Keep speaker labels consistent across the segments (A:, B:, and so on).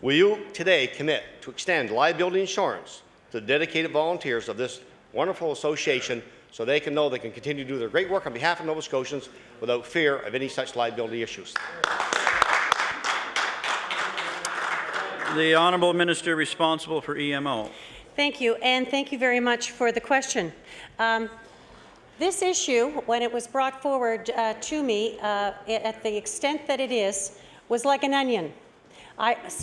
A: Will you today commit to extend liability insurance to the dedicated volunteers of this wonderful association so they can know they can continue to do their great work on behalf of Nova Scotians without fear of any such liability issues?
B: The Honourable Minister responsible for EMO.
C: Thank you, and thank you very much for the question. This issue, when it was brought forward to me, at the extent that it is, was like an onion.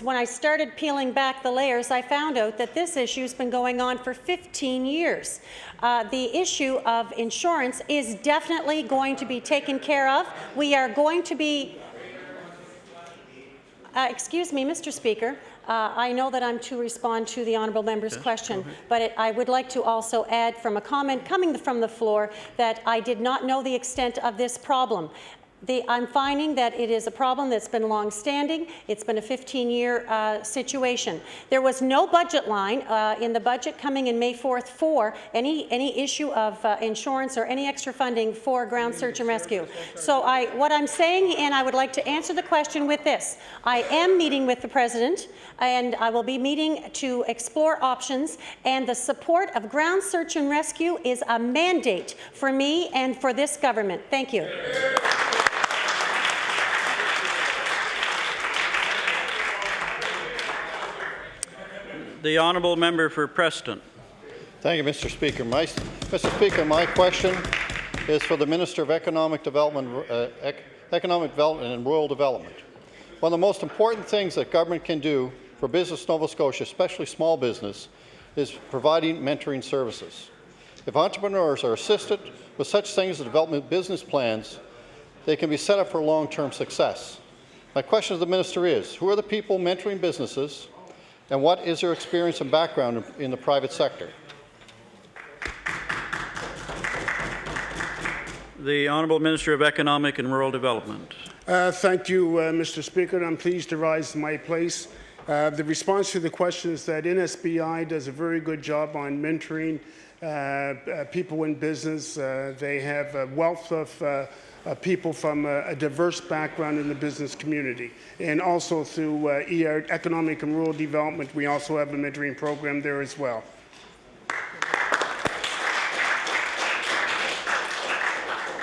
C: When I started peeling back the layers, I found out that this issue has been going on for 15 years. The issue of insurance is definitely going to be taken care of. We are going to be... excuse me, Mr. Speaker. I know that I'm to respond to the honourable member's question, but I would like to also add from a comment coming from the floor that I did not know the extent of this problem. I'm finding that it is a problem that's been long-standing. It's been a 15-year situation. There was no budget line in the budget coming in May 4th for any issue of insurance or any extra funding for ground search and rescue. So what I'm saying, and I would like to answer the question with this. I am meeting with the President, and I will be meeting to explore options, and the support of ground search and rescue is a mandate for me and for this government. Thank you.
B: The Honourable Member for Preston.
D: Thank you, Mr. Speaker. Mr. Speaker, my question is for the Minister of Economic Development and Rural Development. One of the most important things that government can do for business Nova Scotia, especially small business, is providing mentoring services. If entrepreneurs are assisted with such things as development business plans, they can be set up for long-term success. My question to the Minister is, who are the people mentoring businesses, and what is their experience and background in the private sector?
B: The Honourable Minister of Economic and Rural Development.
E: Thank you, Mr. Speaker. I'm pleased to rise to my place. The response to the question is that NSBI does a very good job on mentoring people in business. They have a wealth of people from a diverse background in the business community. And also through Economic and Rural Development, we also have a mentoring program there as well.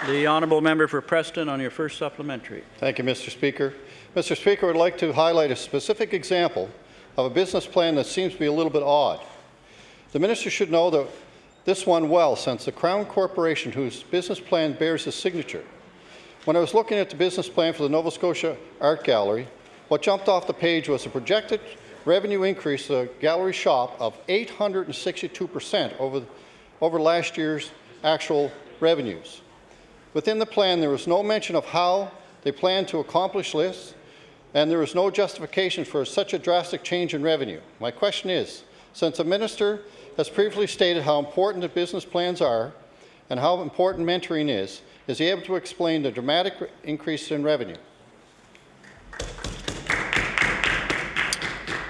B: The Honourable Member for Preston on your first supplementary.
D: Thank you, Mr. Speaker. Mr. Speaker, I would like to highlight a specific example of a business plan that seems to be a little bit odd. The Minister should know this one well, since the Crown Corporation, whose business plan bears his signature. When I was looking at the business plan for the Nova Scotia Art Gallery, what jumped off the page was a projected revenue increase to the gallery shop of 862% over last year's actual revenues. Within the plan, there was no mention of how they plan to accomplish this, and there is no justification for such a drastic change in revenue. My question is, since the Minister has previously stated how important the business plans are and how important mentoring is he able to explain the dramatic increase in revenue?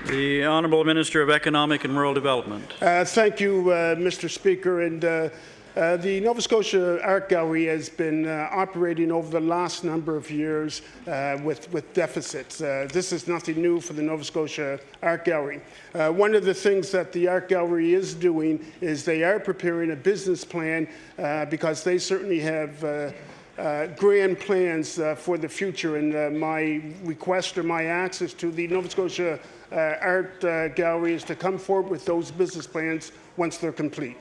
B: The Honourable Minister of Economic and Rural Development.
E: Thank you, Mr. Speaker. And the Nova Scotia Art Gallery has been operating over the last number of years with deficits. This is nothing new for the Nova Scotia Art Gallery. One of the things that the Art Gallery is doing is they are preparing a business plan because they certainly have grand plans for the future, and my request or my access to the Nova Scotia Art Gallery is to come forward with those business plans once they're complete.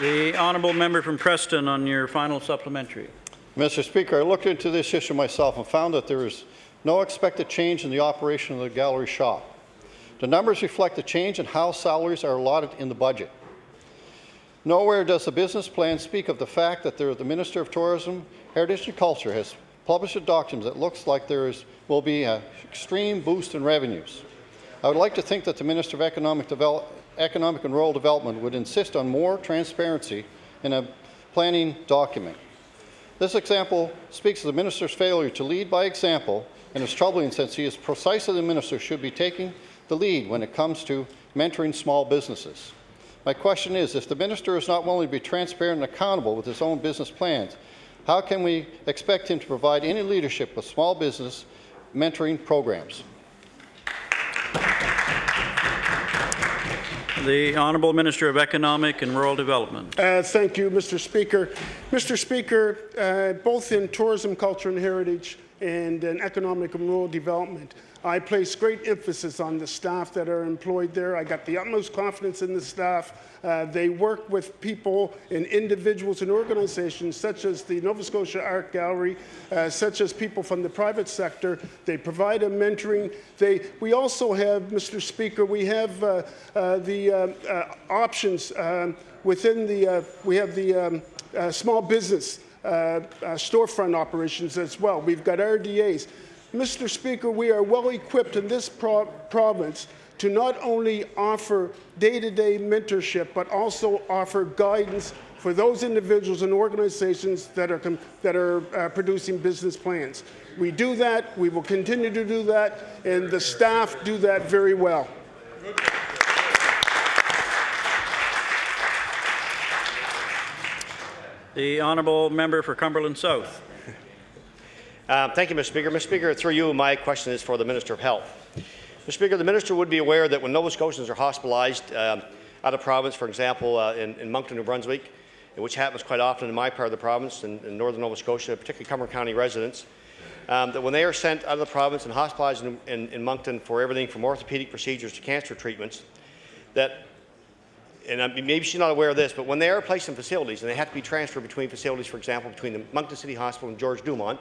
B: The Honourable Member from Preston on your final supplementary.
D: Mr. Speaker, I looked into this issue myself and found that there is no expected change in the operation of the gallery shop. The numbers reflect a change in how salaries are allotted in the budget. Nowhere does the business plan speak of the fact that the Minister of Tourism, Heritage and Culture has published a document that looks like will be an extreme boost in revenues. I would like to think that the Minister of Economic and Rural Development would insist on more transparency in a planning document. This example speaks of the Minister's failure to lead by example, and is troubling since he is precisely the Minister should be taking the lead when it comes to mentoring small businesses. My question is, if the Minister is not willing to be transparent and accountable with his own business plans, How can we expect him to provide any leadership with small business mentoring programs?
B: The Honourable Minister of Economic and Rural Development.
E: Thank you, Mr. Speaker. Mr. Speaker, both in tourism, culture and heritage and in economic and rural development, I place great emphasis on the staff that are employed there. I got the utmost confidence in the staff. They work with people and individuals and organizations such as the Nova Scotia Art Gallery, such as people from the private sector. They provide a mentoring. We also have, Mr. Speaker, we have the options within the, we have the small business storefront operations as well. We've got RDAs. Mr. Speaker, we are well equipped in this province to not only offer day-to-day mentorship, but also offer guidance for those individuals and organizations that are producing business plans. We do that, we will continue to do that, and the staff do that very well.
B: The Honourable Member for Cumberland South.
A: Thank you, Mr. Speaker. Mr. Speaker, through you, my question is for the Minister of Health. Mr. Speaker, the Minister would be aware that when Nova Scotians are hospitalized out of province, for example, in Moncton, New Brunswick, which happens quite often in my part of the province, in northern Nova Scotia, particularly Cumberland County residents, that when they are sent out of the province and hospitalized in Moncton for everything from orthopedic procedures to cancer treatments, that, and maybe she's not aware of this, but when they are placed in facilities and they have to be transferred between facilities, for example, between the Moncton City Hospital and George Dumont,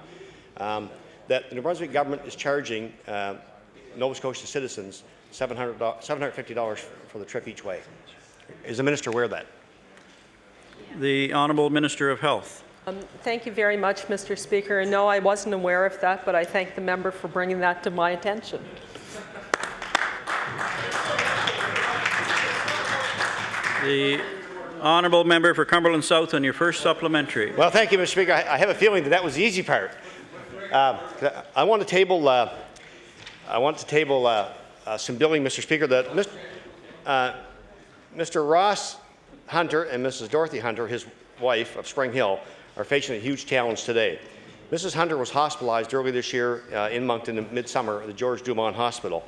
A: that the New Brunswick government is charging Nova Scotia citizens $750 for the trip each way. Is the Minister aware of that?
B: The Honourable Minister of Health.
F: Thank you very much, Mr. Speaker. And no, I wasn't aware of that, but I thank the member for bringing that to my attention.
B: The Honourable Member for Cumberland South on your first supplementary.
A: Well, thank you, Mr. Speaker. I have a feeling that was the easy part. I want to table some billing, Mr. Speaker. That Mr. Ross Hunter and Mrs. Dorothy Hunter, his wife of Spring Hill, are facing a huge challenge today. Mrs. Hunter was hospitalized early this year in Moncton in midsummer at the George Dumont Hospital.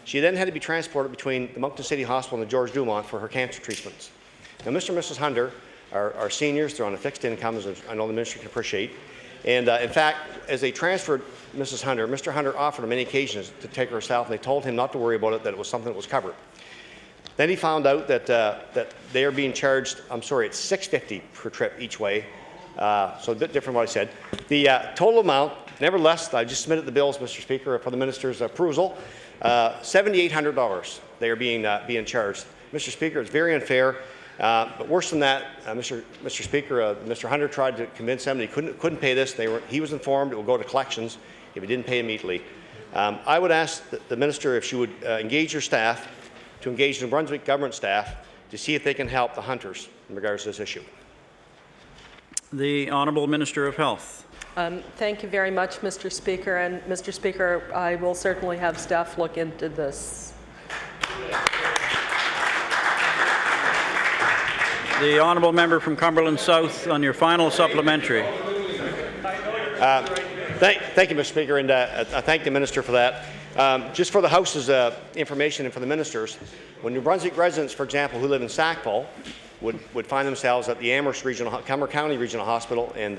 A: She then had to be transported between the Moncton City Hospital and the George Dumont for her cancer treatments. Now, Mr. and Mrs. Hunter are seniors. They're on a fixed income, as I know the Minister can appreciate. And in fact, as they transferred Mrs. Hunter, Mr. Hunter offered on many occasions to take her herself, and they told him not to worry about it, that it was something that was covered. Then he found out that they are being charged, I'm sorry, it's $650 per trip each way, so a bit different from what I said. The total amount, nevertheless, I just submitted the bills, Mr. Speaker, for the Minister's approval, $7,800 they are being charged. Mr. Speaker, it's very unfair. But worse than that, Mr. Speaker, Mr. Hunter tried to convince them that he couldn't pay this. He was informed it would go to collections if he didn't pay immediately. I would ask the Minister if she would engage her staff to engage New Brunswick government staff to see if they can help the Hunters in regards to this issue.
B: The Honourable Minister of Health.
F: Thank you very much, Mr. Speaker. And Mr. Speaker, I will certainly have staff look into this.
B: The Honourable Member from Cumberland South on your final supplementary.
A: Thank you, Mr. Speaker, and I thank the Minister for that. Just for the House's information and for the Ministers, when New Brunswick residents, for example, who live in Sackville, would find themselves at the Amherst Cumberland County Regional Hospital and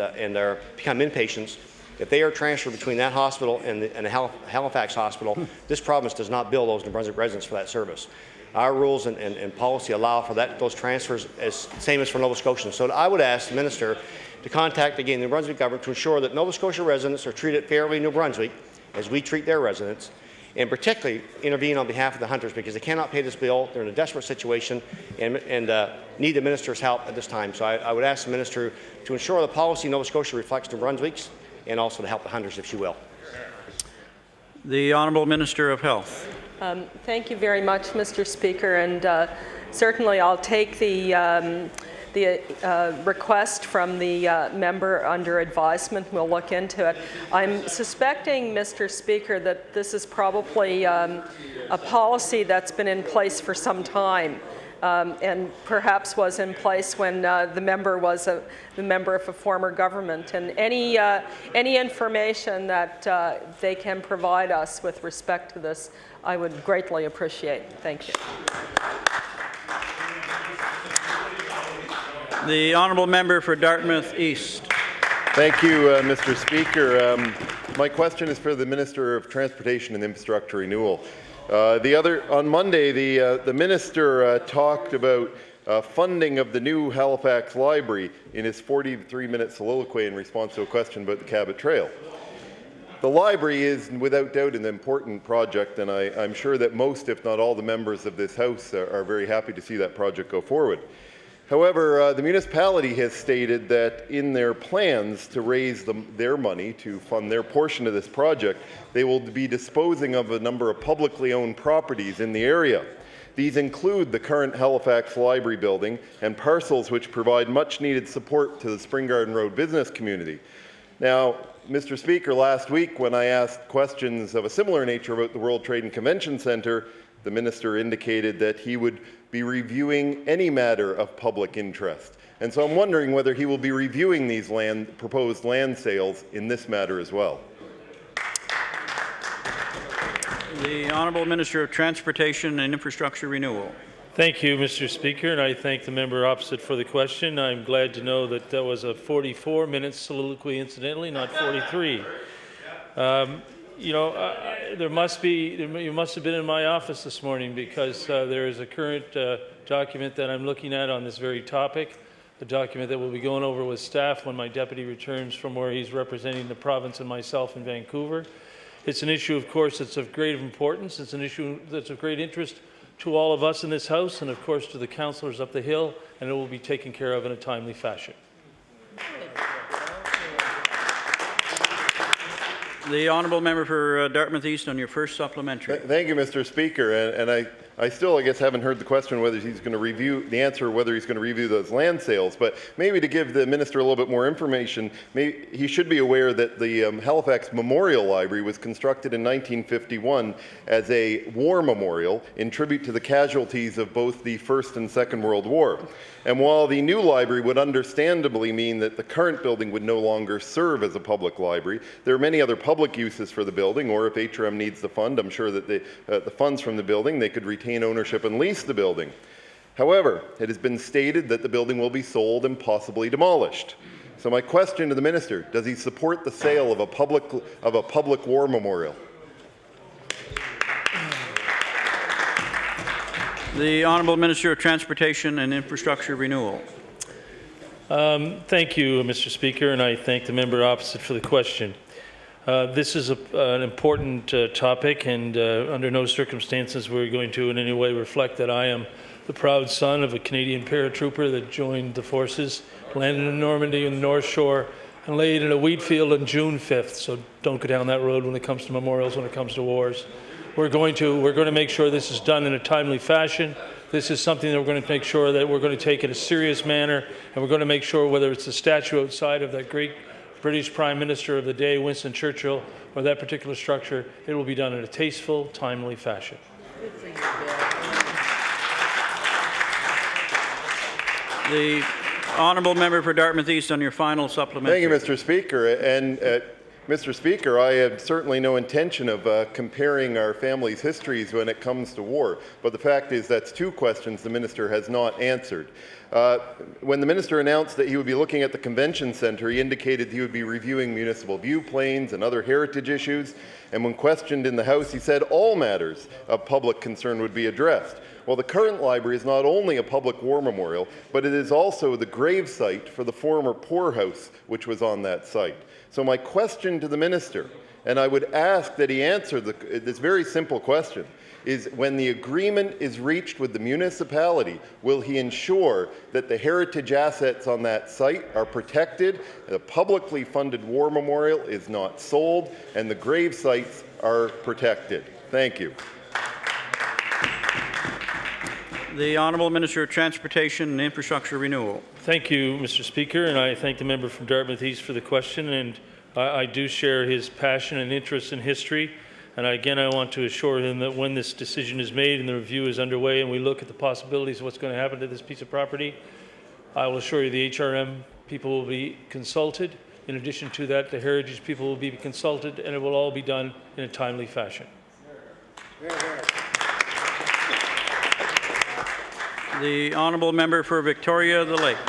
A: become inpatients, if they are transferred between that hospital and the Halifax Hospital, this province does not bill those New Brunswick residents for that service. Our rules and policy allow for those transfers as same as for Nova Scotians. So I would ask the Minister to contact again the New Brunswick government to ensure that Nova Scotia residents are treated fairly in New Brunswick as we treat their residents, and particularly intervene on behalf of the Hunters because they cannot pay this bill. They're in a desperate situation and need the Minister's help at this time. So I would ask the Minister to ensure the policy in Nova Scotia reflects New Brunswick's and also to help the Hunters if she will.
B: The Honourable Minister of Health.
F: Thank you very much, Mr. Speaker, and certainly I'll take the request from the member under advisement. We'll look into it. I'm suspecting, Mr. Speaker, that this is probably a policy that's been in place for some time. and perhaps was in place when the member was the member of a former government. And any information that they can provide us with respect to this, I would greatly appreciate. Thank you.
B: The honourable member for Dartmouth East.
G: Thank you, Mr. Speaker. My question is for the Minister of Transportation and Infrastructure Renewal. On Monday, the minister talked about funding of the new Halifax Library in his 43-minute soliloquy in response to a question about the Cabot Trail. The library is without doubt an important project, and I'm sure that most, if not all, the members of this House are very happy to see that project go forward. However, the municipality has stated that in their plans to raise their money to fund their portion of this project, they will be disposing of a number of publicly owned properties in the area. These include the current Halifax Library building and parcels which provide much needed support to the Spring Garden Road business community. Now, Mr. Speaker, last week when I asked questions of a similar nature about the World Trade and Convention Centre, the minister indicated that he would be reviewing any matter of public interest. And so I'm wondering whether he will be reviewing these proposed land sales in this matter as well.
B: The Honourable Minister of Transportation and Infrastructure Renewal.
H: Thank you, Mr. Speaker, and I thank the member opposite for the question. I'm glad to know that that was a 44-minute soliloquy, incidentally, not 43. You must have been in my office this morning because there is a current document that I'm looking at on this very topic, a document that we'll be going over with staff when my deputy returns from where he's representing the province and myself in Vancouver. It's an issue, of course, that's of great importance. It's an issue that's of great interest to all of us in this House and, of course, to the councillors up the Hill, and it will be taken care of in a timely fashion.
B: The honourable member for Dartmouth East on your first supplementary.
G: Thank you, Mr. Speaker. And I still, I guess, haven't heard the question whether he's going to review the answer, whether he's going to review those land sales. But maybe to give the minister a little bit more information, he should be aware that the Halifax Memorial Library was constructed in 1951 as a war memorial in tribute to the casualties of both the First and Second World War. And while the new library would understandably mean that the current building would no longer serve as a public library, there are many other public uses for the building, or if HRM needs the fund, I'm sure that the funds from the building, they could retain ownership and lease the building. However, it has been stated that the building will be sold and possibly demolished. So my question to the minister, does he support the sale of a public war memorial?
B: The Honourable Minister of Transportation and Infrastructure Renewal.
H: Thank you, Mr. Speaker, and I thank the member opposite for the question. This is an important topic, and under no circumstances we're going to in any way reflect that I am the proud son of a Canadian paratrooper that joined the forces, landed in Normandy in the North Shore, and laid in a wheat field on June 5th. So don't go down that road when it comes to memorials, when it comes to wars. We're going to make sure this is done in a timely fashion. This is something that we're going to make sure that we're going to take in a serious manner, and we're going to make sure whether it's the statue outside of that great British Prime Minister of the day, Winston Churchill, or that particular structure, it will be done in a tasteful, timely fashion.
B: The honourable member for Dartmouth East on your final supplementary.
G: Thank you, Mr. Speaker. And Mr. Speaker, I have certainly no intention of comparing our family's histories when it comes to war, but the fact is that's two questions the minister has not answered. When the minister announced that he would be looking at the convention centre, he indicated he would be reviewing municipal view planes and other heritage issues, and when questioned in the House, he said all matters of public concern would be addressed. Well, the current library is not only a public war memorial, but it is also the grave site for the former poorhouse which was on that site. So my question to the minister, and I would ask that he answer this very simple question, is when the agreement is reached with the municipality, will he ensure that the heritage assets on that site are protected, the publicly funded war memorial is not sold, and the grave sites are protected? Thank you.
B: The Honourable Minister of Transportation and Infrastructure Renewal.
H: Thank you, Mr. Speaker, and I thank the member from Dartmouth East for the question, and I do share his passion and interest in history. And again, I want to assure him that when this decision is made and the review is underway and we look at the possibilities of what's going to happen to this piece of property, I will assure you the HRM people will be consulted. In addition to that, the heritage people will be consulted, and it will all be done in a timely fashion.
B: The honourable member for Victoria, the Lakes.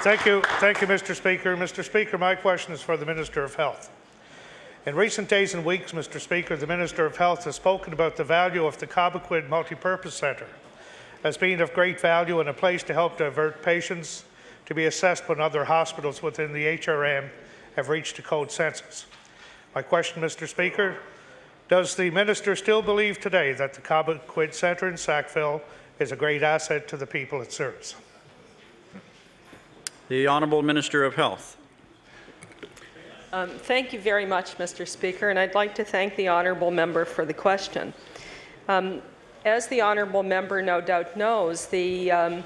I: Thank you, Mr. Speaker. Mr. Speaker, my question is for the Minister of Health. In recent days and weeks, Mr. Speaker, the Minister of Health has spoken about the value of the Cobequid Multipurpose Centre as being of great value and a place to help divert patients to be assessed when other hospitals within the HRM have reached a code census. My question, Mr. Speaker, does the Minister still believe today that the Cobequid Centre in Sackville is a great asset to the people it serves?
B: The Honourable Minister of Health.
F: Thank you very much, Mr. Speaker, and I'd like to thank the honourable member for the question. As the honourable member no doubt knows, the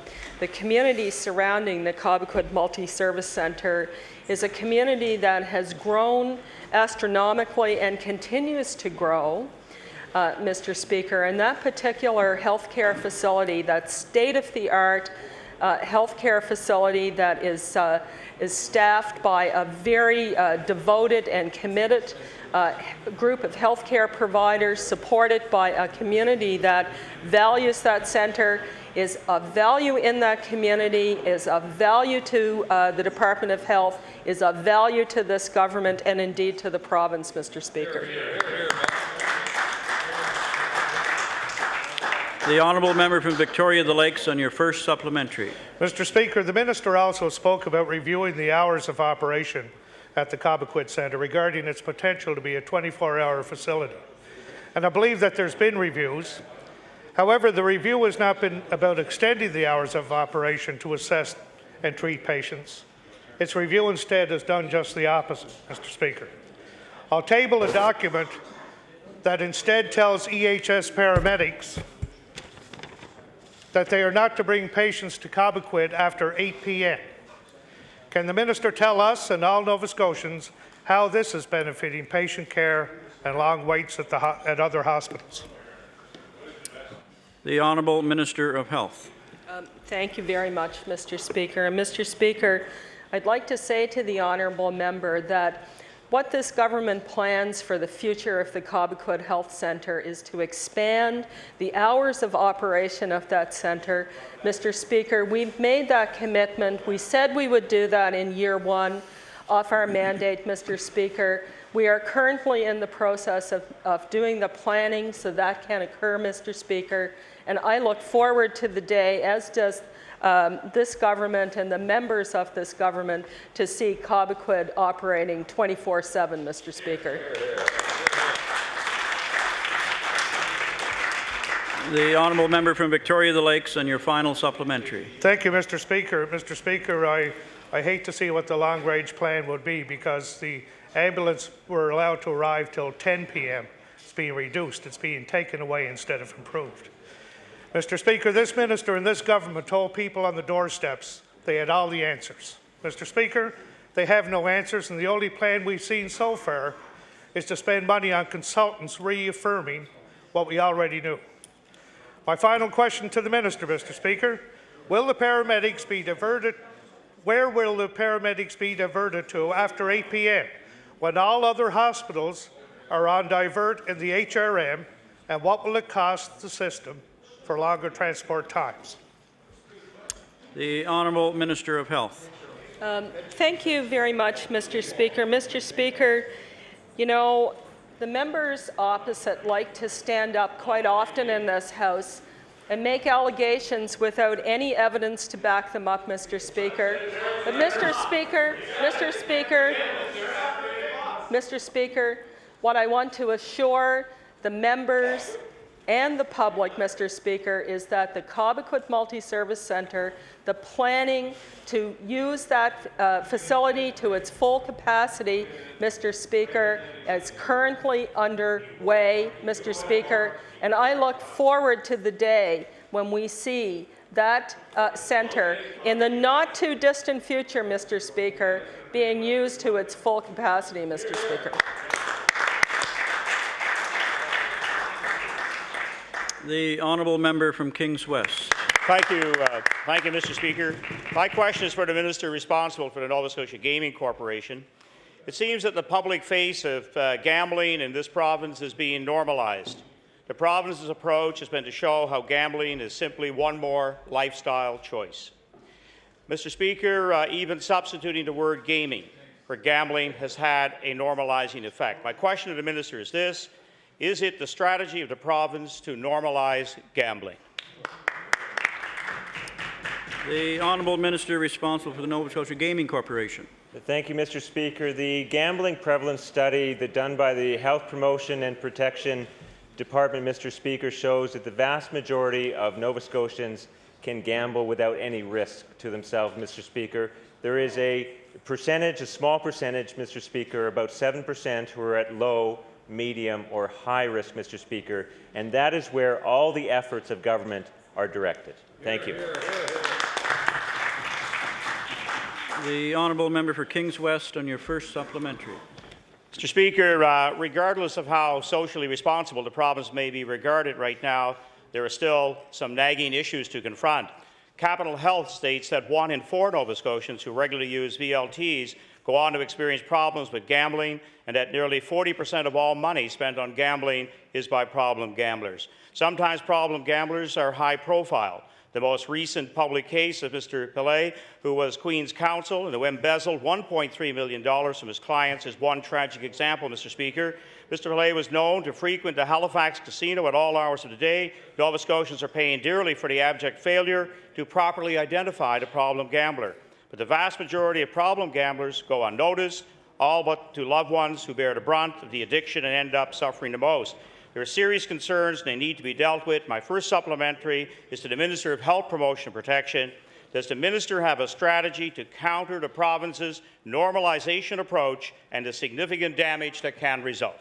F: community surrounding the Cobequid Multi-Service Centre is a community that has grown astronomically and continues to grow, Mr. Speaker. And that particular healthcare facility, that state-of-the-art healthcare facility that is staffed by a very devoted and committed group of healthcare providers, supported by a community that values that centre, is of value in that community, is of value to the Department of Health, is of value to this government and indeed to the province, Mr. Speaker.
B: The honourable member from Victoria, the Lakes, on your first supplementary.
I: Mr. Speaker, the Minister also spoke about reviewing the hours of operation at the Cobequid Centre regarding its potential to be a 24-hour facility. And I believe that there's been reviews. However, the review has not been about extending the hours of operation to assess and treat patients. Its review instead has done just the opposite, Mr. Speaker. I'll table a document that instead tells EHS paramedics that they are not to bring patients to Cobequid after 8 p.m. Can the Minister tell us and all Nova Scotians how this is benefiting patient care and long waits at other hospitals?
B: The Honourable Minister of Health.
F: Thank you very much, Mr. Speaker. And Mr. Speaker, I'd like to say to the honourable member that what this government plans for the future of the Cobequid Health Centre is to expand the hours of operation of that centre. Mr. Speaker, we've made that commitment. We said we would do that in year one of our mandate, Mr. Speaker. We are currently in the process of doing the planning so that can occur, Mr. Speaker. And I look forward to the day, as does this government and the members of this government, to see Cobequid operating 24/7, Mr. Speaker.
B: The honourable member from Victoria, the Lakes, on your final supplementary.
I: Thank you, Mr. Speaker. Mr. Speaker, I hate to see what the long-range plan would be because the ambulance were allowed to arrive till 10 p.m. It's being reduced. It's being taken away instead of improved. Mr. Speaker, this minister and this government told people on the doorsteps they had all the answers. Mr. Speaker, they have no answers, and the only plan we've seen so far is to spend money on consultants reaffirming what we already knew. My final question to the minister, Mr. Speaker, will the paramedics be diverted? Where will the paramedics be diverted to after 8 p.m. when all other hospitals are on divert in the HRM, and what will it cost the system for longer transport times?
B: The Honourable Minister of Health.
F: Thank you very much, Mr. Speaker. Mr. Speaker, you know, the members opposite like to stand up quite often in this House and make allegations without any evidence to back them up, Mr. Speaker. But Mr. Speaker, what I want to assure the members and the public, Mr. Speaker, is that the Cobequid Multi-Service Centre, the planning to use that facility to its full capacity, Mr. Speaker, is currently underway, Mr. Speaker, and I look forward to the day when we see that centre in the not too distant future, Mr. Speaker, being used to its full capacity, Mr. Speaker.
B: The honourable member from Kings West.
J: Thank you, Mr. Speaker. My question is for the Minister responsible for the Nova Scotia Gaming Corporation. It seems that the public face of gambling in this province is being normalized. The province's approach has been to show how gambling is simply one more lifestyle choice. Mr. Speaker, even substituting the word gaming for gambling has had a normalizing effect. My question to the Minister is this: is it the strategy of the province to normalize gambling?
B: The honourable minister responsible for the Nova Scotia Gaming Corporation.
K: Thank you, Mr. Speaker. The gambling prevalence study done by the Health Promotion and Protection Department, Mr. Speaker, shows that the vast majority of Nova Scotians can gamble without any risk to themselves, Mr. Speaker. There is a small percentage, Mr. Speaker, about 7% who are at low, medium, or high risk, Mr. Speaker, and that is where all the efforts of government are directed. Thank you.
B: The honourable member for Kings West on your first supplementary.
J: Mr. Speaker, regardless of how socially responsible the province may be regarded right now, there are still some nagging issues to confront. Capital Health states that 1 in 4 Nova Scotians who regularly use VLTs go on to experience problems with gambling, and that nearly 40% of all money spent on gambling is by problem gamblers. Sometimes problem gamblers are high profile. The most recent public case of Mr. Pillay, who was Queen's Counsel and who embezzled $1.3 million from his clients, is one tragic example, Mr. Speaker. Mr. Pillay was known to frequent the Halifax Casino at all hours of the day. Nova Scotians are paying dearly for the abject failure to properly identify the problem gambler. But the vast majority of problem gamblers go unnoticed, all but to loved ones who bear the brunt of the addiction and end up suffering the most. There are serious concerns and they need to be dealt with. My first supplementary is to the Minister of Health Promotion and Protection. Does the Minister have a strategy to counter the province's normalization approach and the significant damage that can result?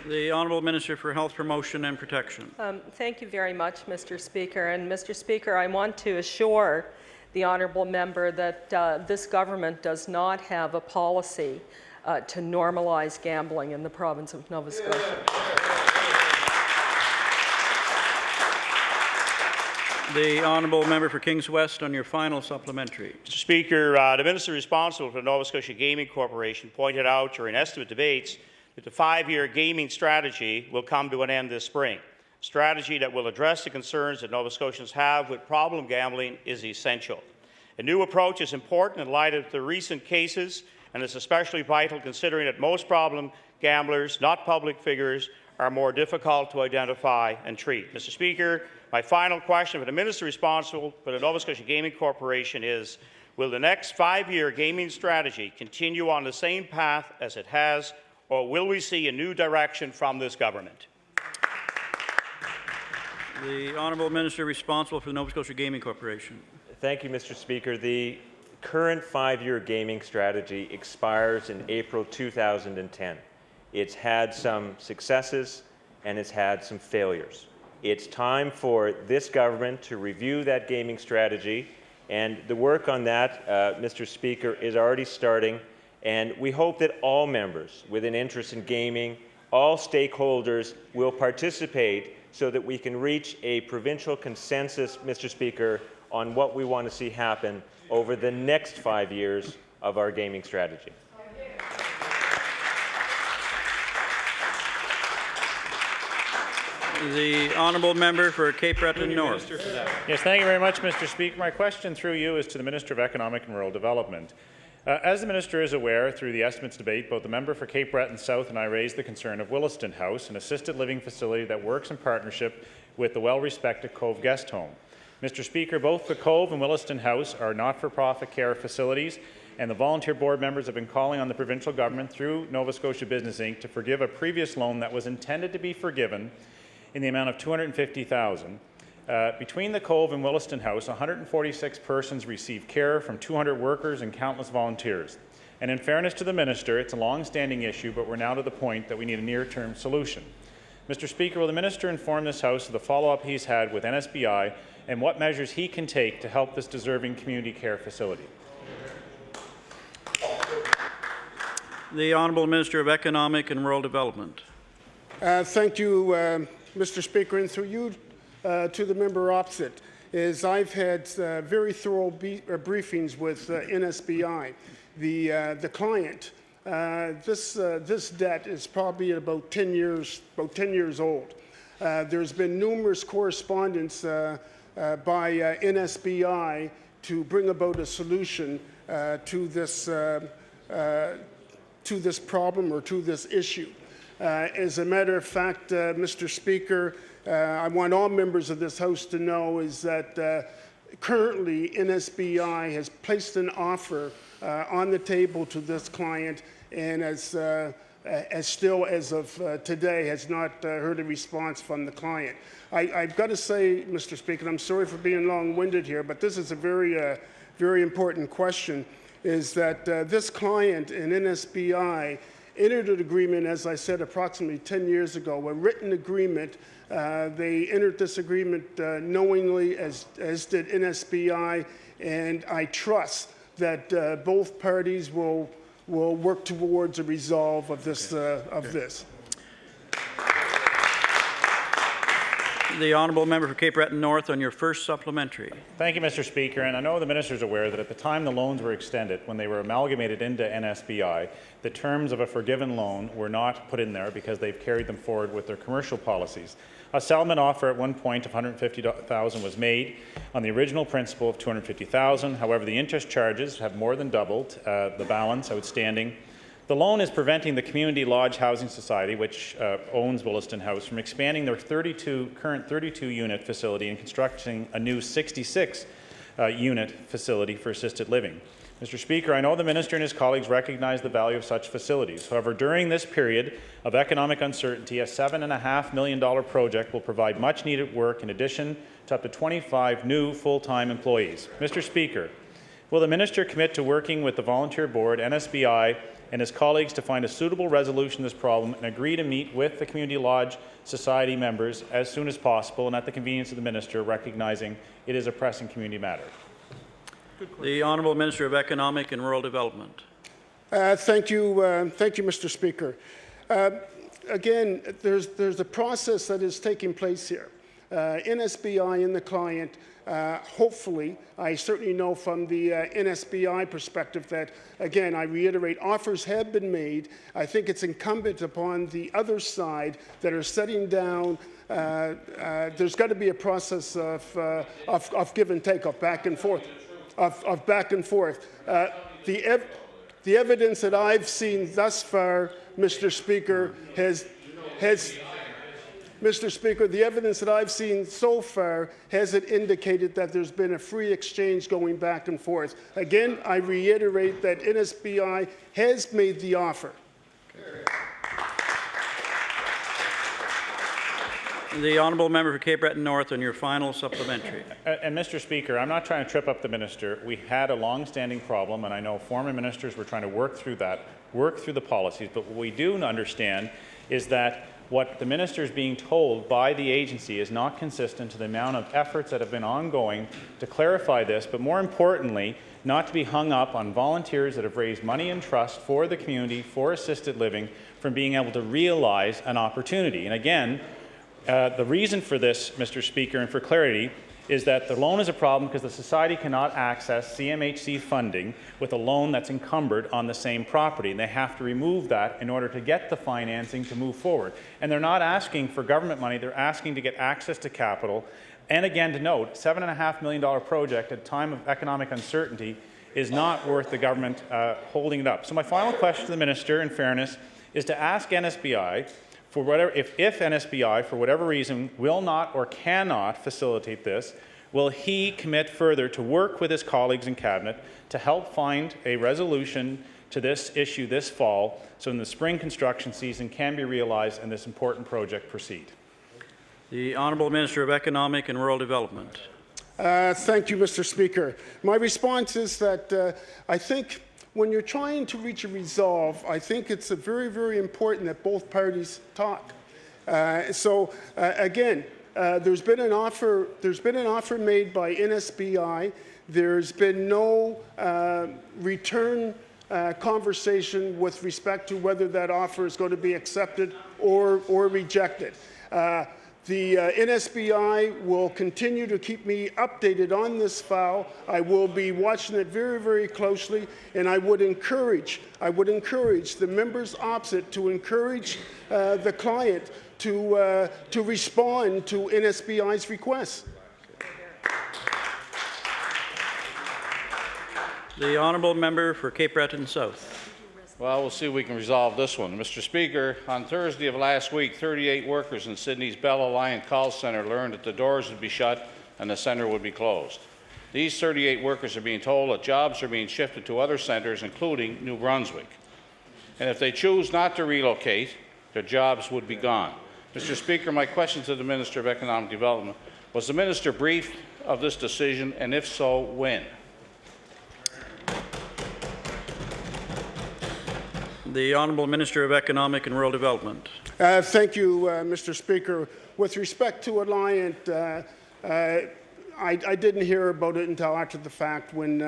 B: The Honourable Minister for Health Promotion and Protection.
F: Thank you very much, Mr. Speaker. And Mr. Speaker, I want to assure the honourable member that this government does not have a policy to normalize gambling in the province of Nova Scotia.
B: The honourable member for Kings West on your final supplementary.
J: Mr. Speaker, the Minister responsible for the Nova Scotia Gaming Corporation pointed out during estimate debates that the 5-year gaming strategy will come to an end this spring. A strategy that will address the concerns that Nova Scotians have with problem gambling is essential. A new approach is important in light of the recent cases, and is especially vital considering that most problem gamblers, not public figures, are more difficult to identify and treat. Mr. Speaker, my final question for the Minister responsible for the Nova Scotia Gaming Corporation is, will the next 5-year gaming strategy continue on the same path as it has, or will we see a new direction from this government?
B: The honourable minister responsible for the Nova Scotia Gaming Corporation.
K: Thank you, Mr. Speaker. The current 5-year gaming strategy expires in April 2010. It's had some successes and it's had some failures. It's time for this government to review that gaming strategy, and the work on that, Mr. Speaker, is already starting, and we hope that all members with an interest in gaming, all stakeholders will participate so that we can reach a provincial consensus, Mr. Speaker, on what we want to see happen over the next 5 years of our gaming strategy.
B: The honourable member for Cape Breton North.
L: Yes, thank you very much, Mr. Speaker. My question through you is to the Minister of Economic and Rural Development. As the Minister is aware, through the estimates debate, both the member for Cape Breton South and I raised the concern of Williston House, an assisted living facility that works in partnership with the well-respected Cove Guest Home. Mr. Speaker, both the Cove and Williston House are not-for-profit care facilities, and the volunteer board members have been calling on the provincial government through Nova Scotia Business Inc. to forgive a previous loan that was intended to be forgiven in the amount of $250,000. Between the Cove and Williston House, 146 persons received care from 200 workers and countless volunteers. And in fairness to the minister, it's a long-standing issue, but we're now to the point that we need a near-term solution. Mr. Speaker, will the minister inform this House of the follow-up he's had with NSBI and what measures he can take to help this deserving community care facility?
B: The Honourable Minister of Economic and Rural Development.
E: Thank you, Mr. Speaker, and through you to the member opposite. Is I've had very thorough briefings with NSBI. The client, this debt is probably about 10 years old. There's been numerous correspondence by NSBI to bring about a solution to this problem or to this issue. As a matter of fact, Mr. Speaker, I want all members of this House to know is that currently NSBI has placed an offer on the table to this client, and as still as of today has not heard a response from the client. I've got to say, Mr. Speaker, I'm sorry for being long-winded here, but this is a very important question, is that this client and NSBI entered an agreement, as I said, approximately 10 years ago, a written agreement. They entered this agreement knowingly, as did NSBI, and I trust that both parties will work towards a resolve of this.
B: The honourable member for Cape Breton North on your first supplementary.
L: Thank you, Mr. Speaker. And I know the minister is aware that at the time the loans were extended, when they were amalgamated into NSBI, the terms of a forgiven loan were not put in there because they've carried them forward with their commercial policies. A settlement offer at one point of $150,000 was made on the original principal of $250,000. However, the interest charges have more than doubled the balance outstanding. The loan is preventing the Community Lodge Housing Society, which owns Williston House, from expanding their current 32-unit facility and constructing a new 66-unit facility for assisted living. Mr. Speaker, I know the minister and his colleagues recognize the value of such facilities. However, during this period of economic uncertainty, a $7.5 million project will provide much-needed work in addition to up to 25 new full-time employees. Mr. Speaker, will the minister commit to working with the Volunteer Board, NSBI, and his colleagues to find a suitable resolution to this problem and agree to meet with the Community Lodge Society members as soon as possible and at the convenience of the minister, recognizing it is a pressing community matter?
B: The Honourable Minister of Economic and Rural Development.
E: Thank you, Mr. Speaker. Again, there's a process that is taking place here. NSBI and the client, hopefully, I certainly know from the NSBI perspective that, again, I reiterate, offers have been made. I think it's incumbent upon the other side that are setting down. There's got to be a process of give and take, of back and forth. The evidence that I've seen thus far, Mr. Speaker, Mr. Speaker, the evidence that I've seen so far hasn't indicated that there's been a free exchange going back and forth. Again, I reiterate that NSBI has made the offer.
B: The honourable member for Cape Breton North on your final supplementary.
L: And Mr. Speaker, I'm not trying to trip up the minister. We had a long-standing problem, and I know former ministers were trying to work through the policies, but what we do understand is that what the minister is being told by the agency is not consistent to the amount of efforts that have been ongoing to clarify this, but more importantly, not to be hung up on volunteers that have raised money and trust for the community, for assisted living, from being able to realize an opportunity. And again, the reason for this, Mr. Speaker, and for clarity, is that the loan is a problem because the society cannot access CMHC funding with a loan that's encumbered on the same property, and they have to remove that in order to get the financing to move forward. And they're not asking for government money, they're asking to get access to capital. And again, to note, $7.5 million project at a time of economic uncertainty is not worth the government holding it up. So my final question to the minister, in fairness, is to ask NSBI, for whatever, if NSBI, for whatever reason, will not or cannot facilitate this, will he commit further to work with his colleagues in Cabinet to help find a resolution to this issue this fall so in the spring construction season can be realized and this important project proceed?
B: The Honourable Minister of Economic and Rural Development.
E: Thank you, Mr. Speaker. My response is that I think when you're trying to reach a resolve, I think it's very, very important that both parties talk. Again, there's been an offer made by NSBI. There's been no return conversation with respect to whether that offer is going to be accepted or rejected. The NSBI will continue to keep me updated on this file. I will be watching it very, very closely, and I would encourage the members opposite to encourage the client to respond to NSBI's requests.
B: The honourable member for Cape Breton South.
M: Well, we'll see if we can resolve this one. Mr. Speaker, on Thursday of last week, 38 workers in Sydney's Bell Alliant call centre learned that the doors would be shut and the centre would be closed. These 38 workers are being told that jobs are being shifted to other centres, including New Brunswick. And if they choose not to relocate, their jobs would be gone. Mr. Speaker, my question to the Minister of Economic Development, was the Minister briefed of this decision, and if so, when?
B: The Honourable Minister of Economic and Rural Development.
E: Thank you, Mr. Speaker. With respect to Alliant, I didn't hear about it until after the fact when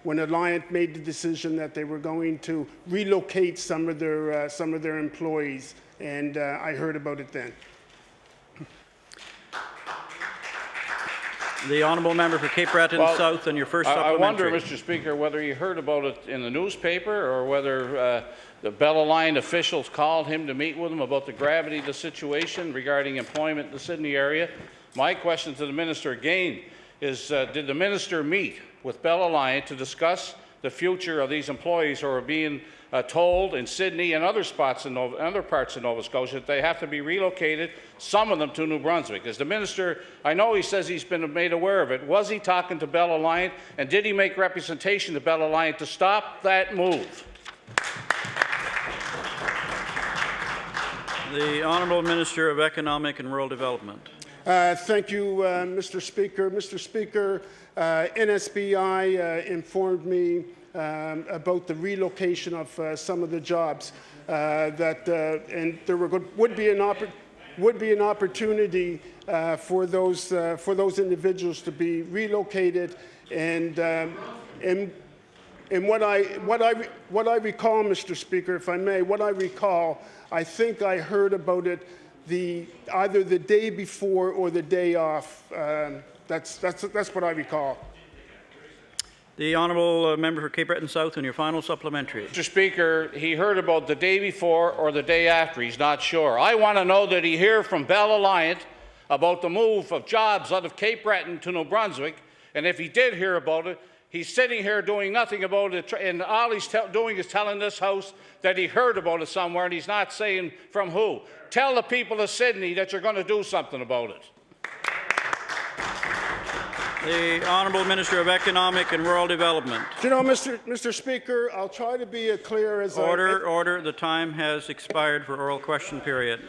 E: Alliant made the decision that they were going to relocate some of their employees, and I heard about it then.
B: The honourable member for Cape Breton South, and your first supplementary.
M: I wonder, Mr. Speaker, whether you heard about it in the newspaper or whether the Bell Alliant officials called him to meet with him about the gravity of the situation regarding employment in the Sydney area. My question to the minister again is, did the minister meet with Bell Alliant to discuss the future of these employees who are being told in Sydney and other spots in other parts of Nova Scotia that they have to be relocated, some of them to New Brunswick? As the minister, I know he says he's been made aware of it. Was he talking to Bell Alliant, and did he make representation to Bell Alliant to stop that move?
B: The Honourable Minister of Economic and Rural Development.
E: Thank you, Mr. Speaker. Mr. Speaker, NSBI informed me about the relocation of some of the jobs and there would be an opportunity for those individuals to be relocated, and what I recall, Mr. Speaker, if I may, what I recall, I think I heard about it either the day before or the day off. That's what I recall.
B: The honourable member for Cape Breton South, and your final supplementary.
M: Mr. Speaker, he heard about the day before or the day after. He's not sure. I want to know, did he hear from Bell Alliant about the move of jobs out of Cape Breton to New Brunswick? And if he did hear about it, he's sitting here doing nothing about it, and all he's doing is telling this House that he heard about it somewhere, and he's not saying from who. Tell the people of Sydney that you're going to do something about it.
B: The Honourable Minister of Economic and Rural Development.
E: You know, Mr. Speaker, I'll try to be as clear as
B: Order. The time has expired for oral question period.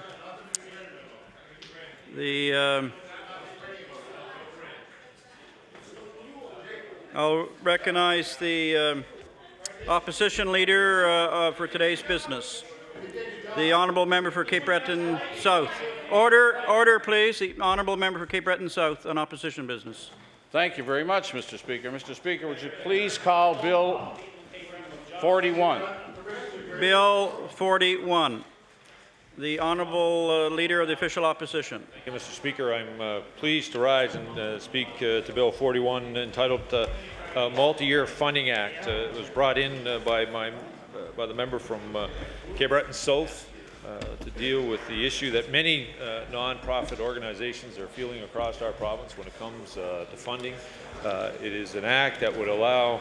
B: I'll recognize the opposition leader for today's business. The Honourable Member for Cape Breton South. Order, please. The Honourable Member for Cape Breton South on opposition business.
M: Thank you very much, Mr. Speaker. Mr. Speaker, would you please call Bill 41?
B: Bill 41. The Honourable Leader of the Official Opposition.
N: Thank you, Mr. Speaker. I'm pleased to rise and speak to Bill 41, entitled Multi-Year Funding Act. It was brought in by the member from Cape Breton South to deal with the issue that many non-profit organizations are feeling across our province when it comes to funding. It is an act that would allow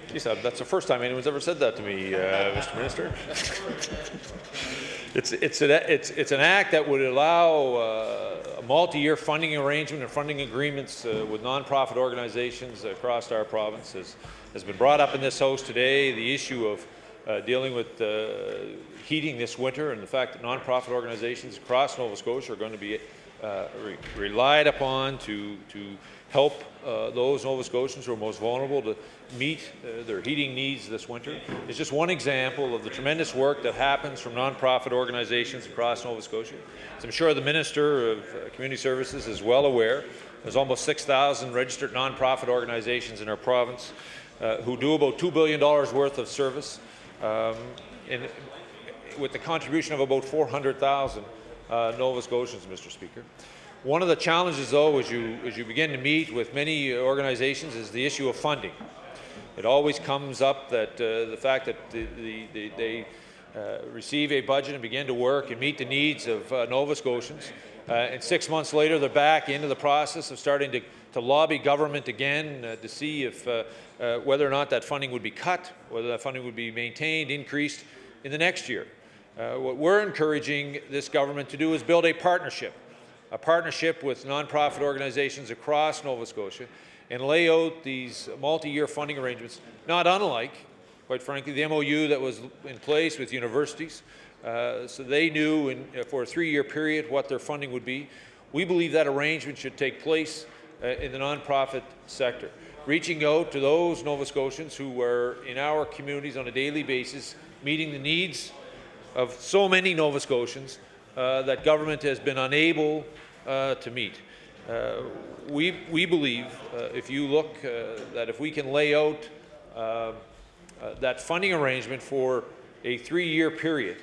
N: that's the first time anyone's ever said that to me, Mr. Minister. It's an act that would allow a multi-year funding arrangement and funding agreements with non-profit organizations across our province. Has been brought up in this House today, the issue of dealing with heating this winter, and the fact that non-profit organizations across Nova Scotia are going to be relied upon to help those Nova Scotians who are most vulnerable to meet their heating needs this winter. It's just one example of the tremendous work that happens from nonprofit organizations across Nova Scotia. As I'm sure the Minister of Community Services is well aware, there's almost 6,000 registered nonprofit organizations in our province who do about $2 billion worth of service, with the contribution of about 400,000 Nova Scotians, Mr. Speaker. One of the challenges, though, as you begin to meet with many organizations is the issue of funding. It always comes up that the fact that they receive a budget and begin to work and meet the needs of Nova Scotians, and 6 months later they're back into the process of starting to lobby government again to see if whether or not that funding would be cut, whether that funding would be maintained, increased in the next year. What we're encouraging this government to do is build a partnership with nonprofit organizations across Nova Scotia and lay out these multi-year funding arrangements, not unlike, quite frankly, the MOU that was in place with universities. So they knew for a 3-year period what their funding would be. We believe that arrangement should take place in the nonprofit sector, reaching out to those Nova Scotians who are in our communities on a daily basis, meeting the needs of so many Nova Scotians that government has been unable to meet. We believe, if you look, that if we can lay out that funding arrangement for a 3-year period,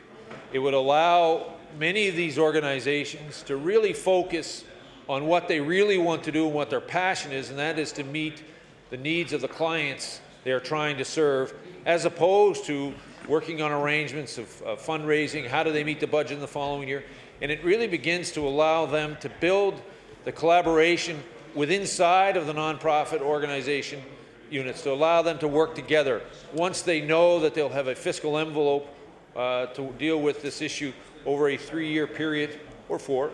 N: it would allow many of these organizations to really focus on what they really want to do and what their passion is, and that is to meet the needs of the clients they are trying to serve, as opposed to working on arrangements of fundraising, how do they meet the budget in the following year. And it really begins to allow them to build the collaboration inside of the nonprofit organization units, to allow them to work together once they know that they'll have a fiscal envelope to deal with this issue over a 3-year period or 4.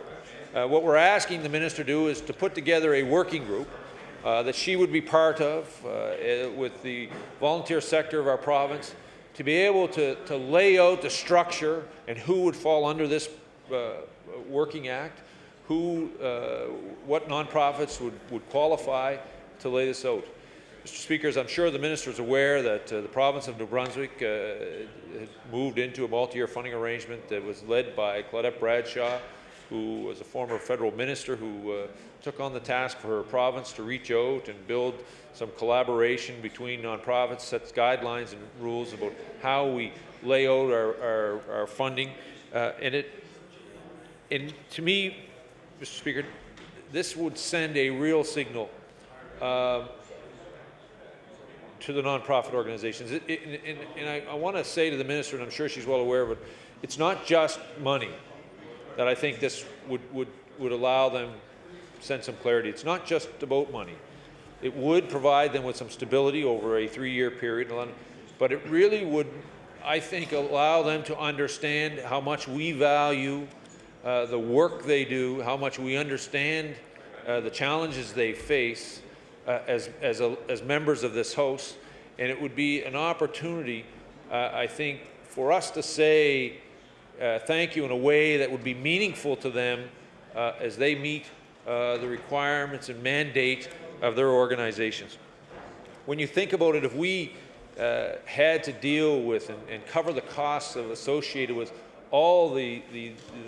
N: What we're asking the Minister to do is to put together a working group that she would be part of with the volunteer sector of our province, to be able to lay out the structure and who would fall under this working act, what nonprofits would qualify to lay this out. Mr. Speaker, as I'm sure the Minister is aware, that the province of New Brunswick had moved into a multi-year funding arrangement that was led by Claudette Bradshaw, who was a former federal minister who took on the task for her province to reach out and build some collaboration between nonprofits, sets guidelines and rules about how we lay out our funding. And to me, Mr. Speaker, this would send a real signal to the nonprofit organizations. And I want to say to the Minister, and I'm sure she's well aware of it, it's not just money that I think this would allow them to send some clarity. It's not just about money. It would provide them with some stability over a 3-year period, but it really would, I think, allow them to understand how much we value the work they do, how much we understand the challenges they face as members of this House. And it would be an opportunity, I think, for us to say thank you in a way that would be meaningful to them as they meet the requirements and mandate of their organizations. When you think about it, if we had to deal with and cover the costs associated with all the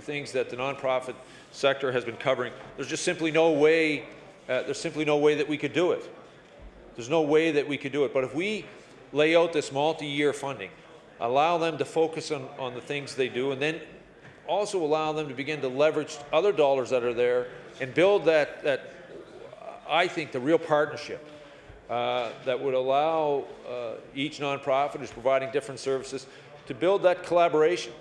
N: things that the nonprofit sector has been covering, there's just simply no way. There's simply no way that we could do it. There's no way that we could do it. But if we lay out this multi-year funding, allow them to focus on the things they do, and then also allow them to begin to leverage other dollars that are there and build that I think, the real partnership that would allow each nonprofit who's providing different services to build that collaboration.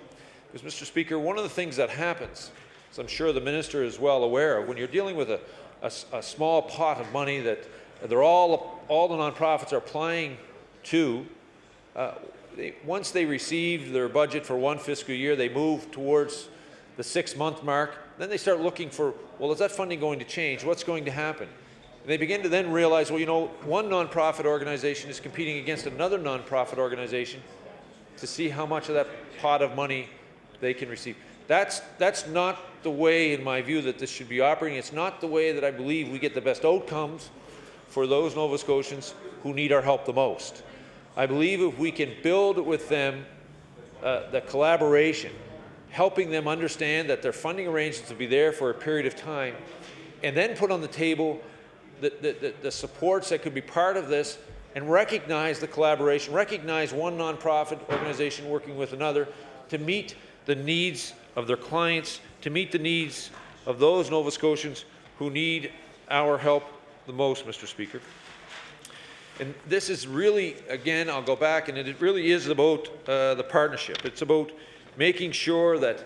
N: Because, Mr. Speaker, one of the things that happens, as I'm sure the Minister is well aware of, when you're dealing with a small pot of money that all the nonprofits are applying to, once they receive their budget for one fiscal year, they move towards the 6-month mark. Then they start looking for, well, is that funding going to change? What's going to happen? And they begin to then realize, well, you know, one nonprofit organization is competing against another nonprofit organization to see how much of that pot of money they can receive. That's not the way, in my view, that this should be operating. It's not the way that I believe we get the best outcomes for those Nova Scotians who need our help the most. I believe if we can build with them the collaboration, helping them understand that their funding arrangements will be there for a period of time, and then put on the table the supports that could be part of this, and recognize the collaboration, recognize one nonprofit organization working with another to meet the needs of their clients, to meet the needs of those Nova Scotians who need our help the most, Mr. Speaker. And this is really, again, I'll go back, and it really is about the partnership. It's about making sure that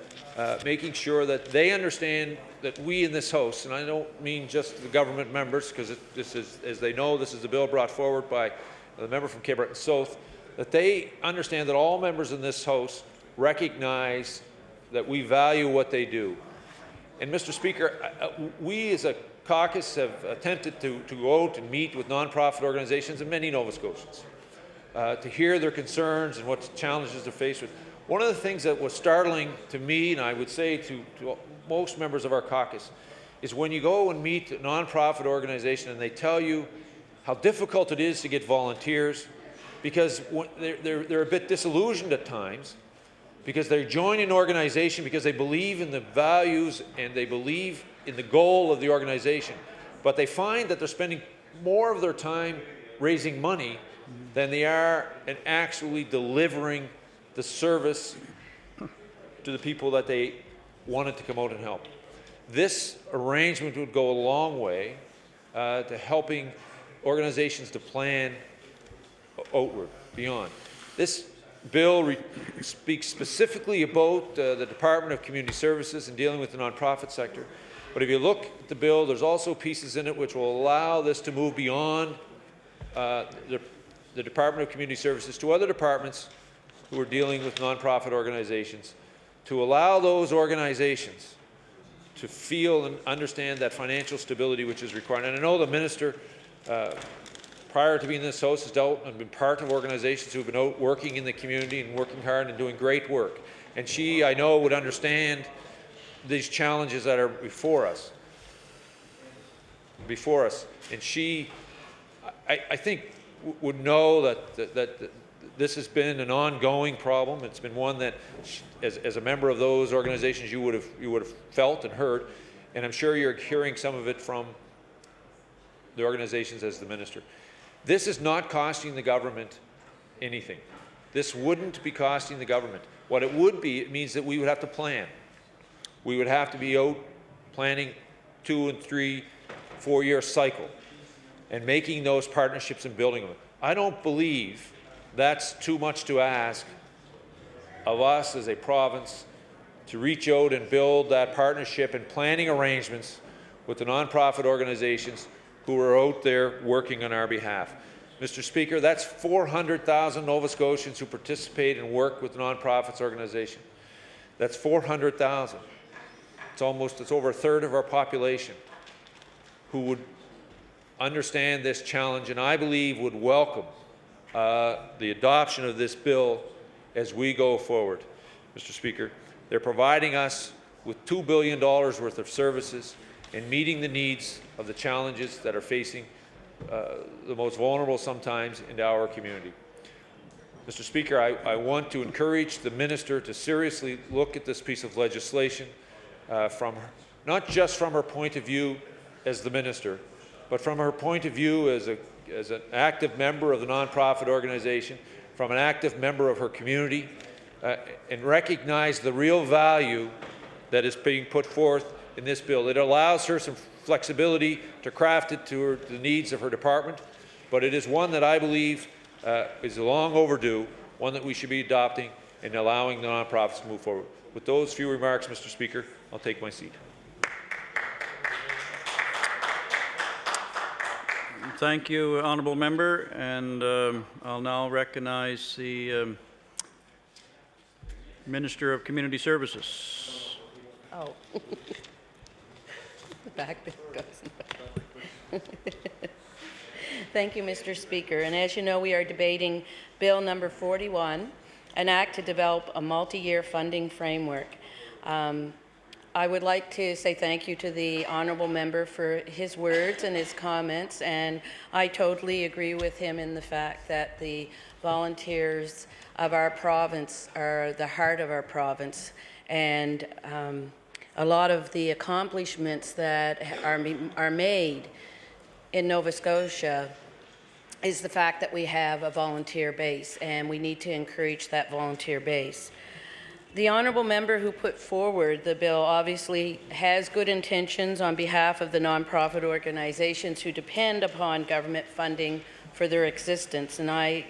N: they understand that we in this House, and I don't mean just the government members, because this is, as they know, this is a bill brought forward by the member from Cape Breton South, that they understand that all members in this House recognize that we value what they do. And Mr. Speaker, we as a caucus have attempted to go out and meet with nonprofit organizations and many Nova Scotians to hear their concerns and what challenges they're faced with. One of the things that was startling to me, and I would say to most members of our caucus, is when you go and meet a nonprofit organization and they tell you how difficult it is to get volunteers, because they're a bit disillusioned at times, because they join an organization because they believe in the values and they believe in the goal of the organization, but they find that they're spending more of their time raising money than they are in actually delivering the service to the people that they wanted to come out and help. This arrangement would go a long way to helping organizations to plan outward, beyond. This bill speaks specifically about the Department of Community Services and dealing with the nonprofit sector. But if you look at the bill, there's also pieces in it which will allow this to move beyond the Department of Community Services to other departments who are dealing with nonprofit organizations, to allow those organizations to feel and understand that financial stability which is required. And I know the minister, prior to being in this House, has dealt and been part of organizations who have been out working in the community and working hard and doing great work. And she, I know, would understand these challenges that are before us. And she, I think, would know that this has been an ongoing problem. It's been one that, as a member of those organizations, you would have felt and heard, and I'm sure you're hearing some of it from the organizations as the minister. This is not costing the government anything. This wouldn't be costing the government. What it would be, it means that we would have to plan. We would have to be out planning 2 and 3, 4-year cycle and making those partnerships and building them. I don't believe that's too much to ask of us as a province to reach out and build that partnership and planning arrangements with the nonprofit organizations who are out there working on our behalf. Mr. Speaker, that's 400,000 Nova Scotians who participate and work with the nonprofits organization. That's 400,000. It's over a third of our population who would understand this challenge, and I believe would welcome the adoption of this bill as we go forward. Mr. Speaker, they're providing us with $2 billion worth of services and meeting the needs of the challenges that are facing the most vulnerable sometimes in our community. Mr. Speaker, I want to encourage the minister to seriously look at this piece of legislation not just from her point of view as the minister, but from her point of view as an active member of the nonprofit organization, from an active member of her community, and recognize the real value that is being put forth in this bill. It allows her some flexibility to craft it to the needs of her department, but it is one that I believe is long overdue, one that we should be adopting and allowing the nonprofits to move forward. With those few remarks, Mr. Speaker, I'll take my seat.
B: Thank you, honourable member, and I'll now recognize the Minister of Community Services.
O: Oh. The back bit goes. Thank you, Mr. Speaker. And as you know, we are debating Bill number 41, an act to develop a multi-year funding framework. I would like to say thank you to the honourable member for his words and his comments, and I totally agree with him in the fact that the volunteers of our province are the heart of our province, and a lot of the accomplishments that are made in Nova Scotia is the fact that we have a volunteer base, and we need to encourage that volunteer base. The honourable member who put forward the bill obviously has good intentions on behalf of the nonprofit organizations who depend upon government funding for their existence, and I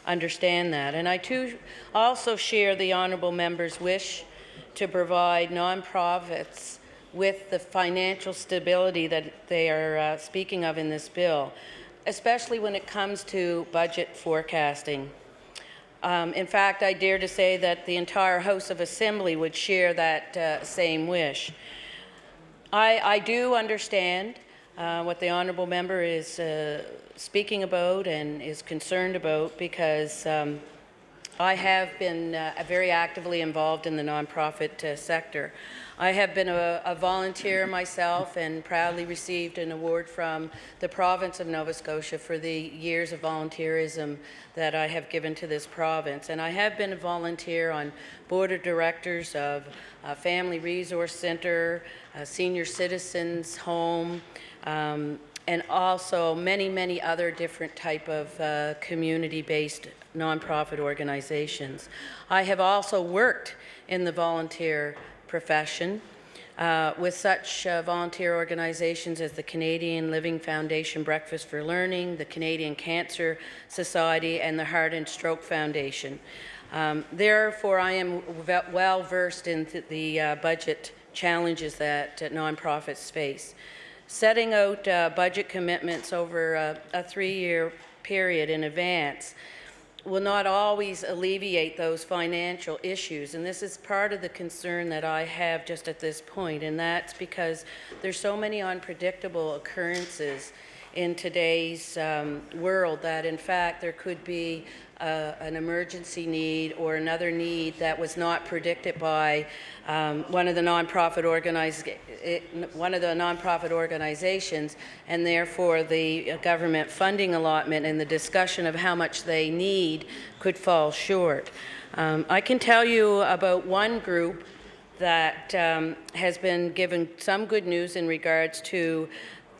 O: understand that. And I too also share the honourable member's wish to provide nonprofits with the financial stability that they are speaking of in this bill, especially when it comes to budget forecasting. In fact, I dare to say that the entire House of Assembly would share that same wish. I do understand what the honourable member is speaking about and is concerned about, because I have been very actively involved in the nonprofit sector. I have been a volunteer myself and proudly received an award from the province of Nova Scotia for the years of volunteerism that I have given to this province. And I have been a volunteer on board of directors of a family resource centre, a senior citizens home, and also many, many other different type of community-based nonprofit organizations. I have also worked in the volunteer profession with such volunteer organizations as the Canadian Living Foundation Breakfast for Learning, the Canadian Cancer Society, and the Heart and Stroke Foundation. Therefore, I am well versed in the budget challenges that nonprofits face. Setting out budget commitments over a 3-year period in advance will not always alleviate those financial issues, and this is part of the concern that I have just at this point, and that's because there's so many unpredictable occurrences in today's world that in fact there could be an emergency need or another need that was not predicted by one of the nonprofit organizations, and therefore the government funding allotment and the discussion of how much they need could fall short. I can tell you about one group that has been given some good news in regards to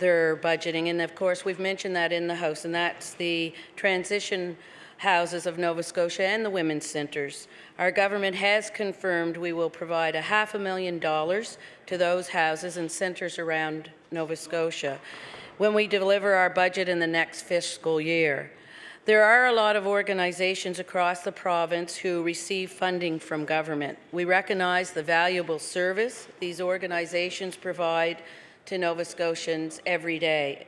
O: their budgeting, and of course we've mentioned that in the House, and that's the transition houses of Nova Scotia and the women's centres. Our government has confirmed we will provide $500,000 to those houses and centres around Nova Scotia when we deliver our budget in the next fiscal year. There are a lot of organizations across the province who receive funding from government. We recognize the valuable service these organizations provide to Nova Scotians every day.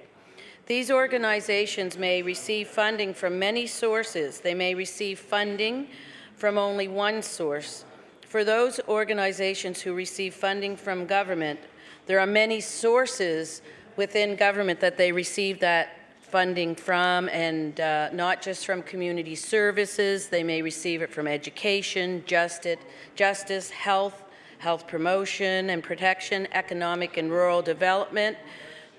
O: These organizations may receive funding from many sources. They may receive funding from only one source. For those organizations who receive funding from government, there are many sources within government that they receive that funding from, and not just from community services. They may receive it from education, justice, health promotion and protection, economic and rural development,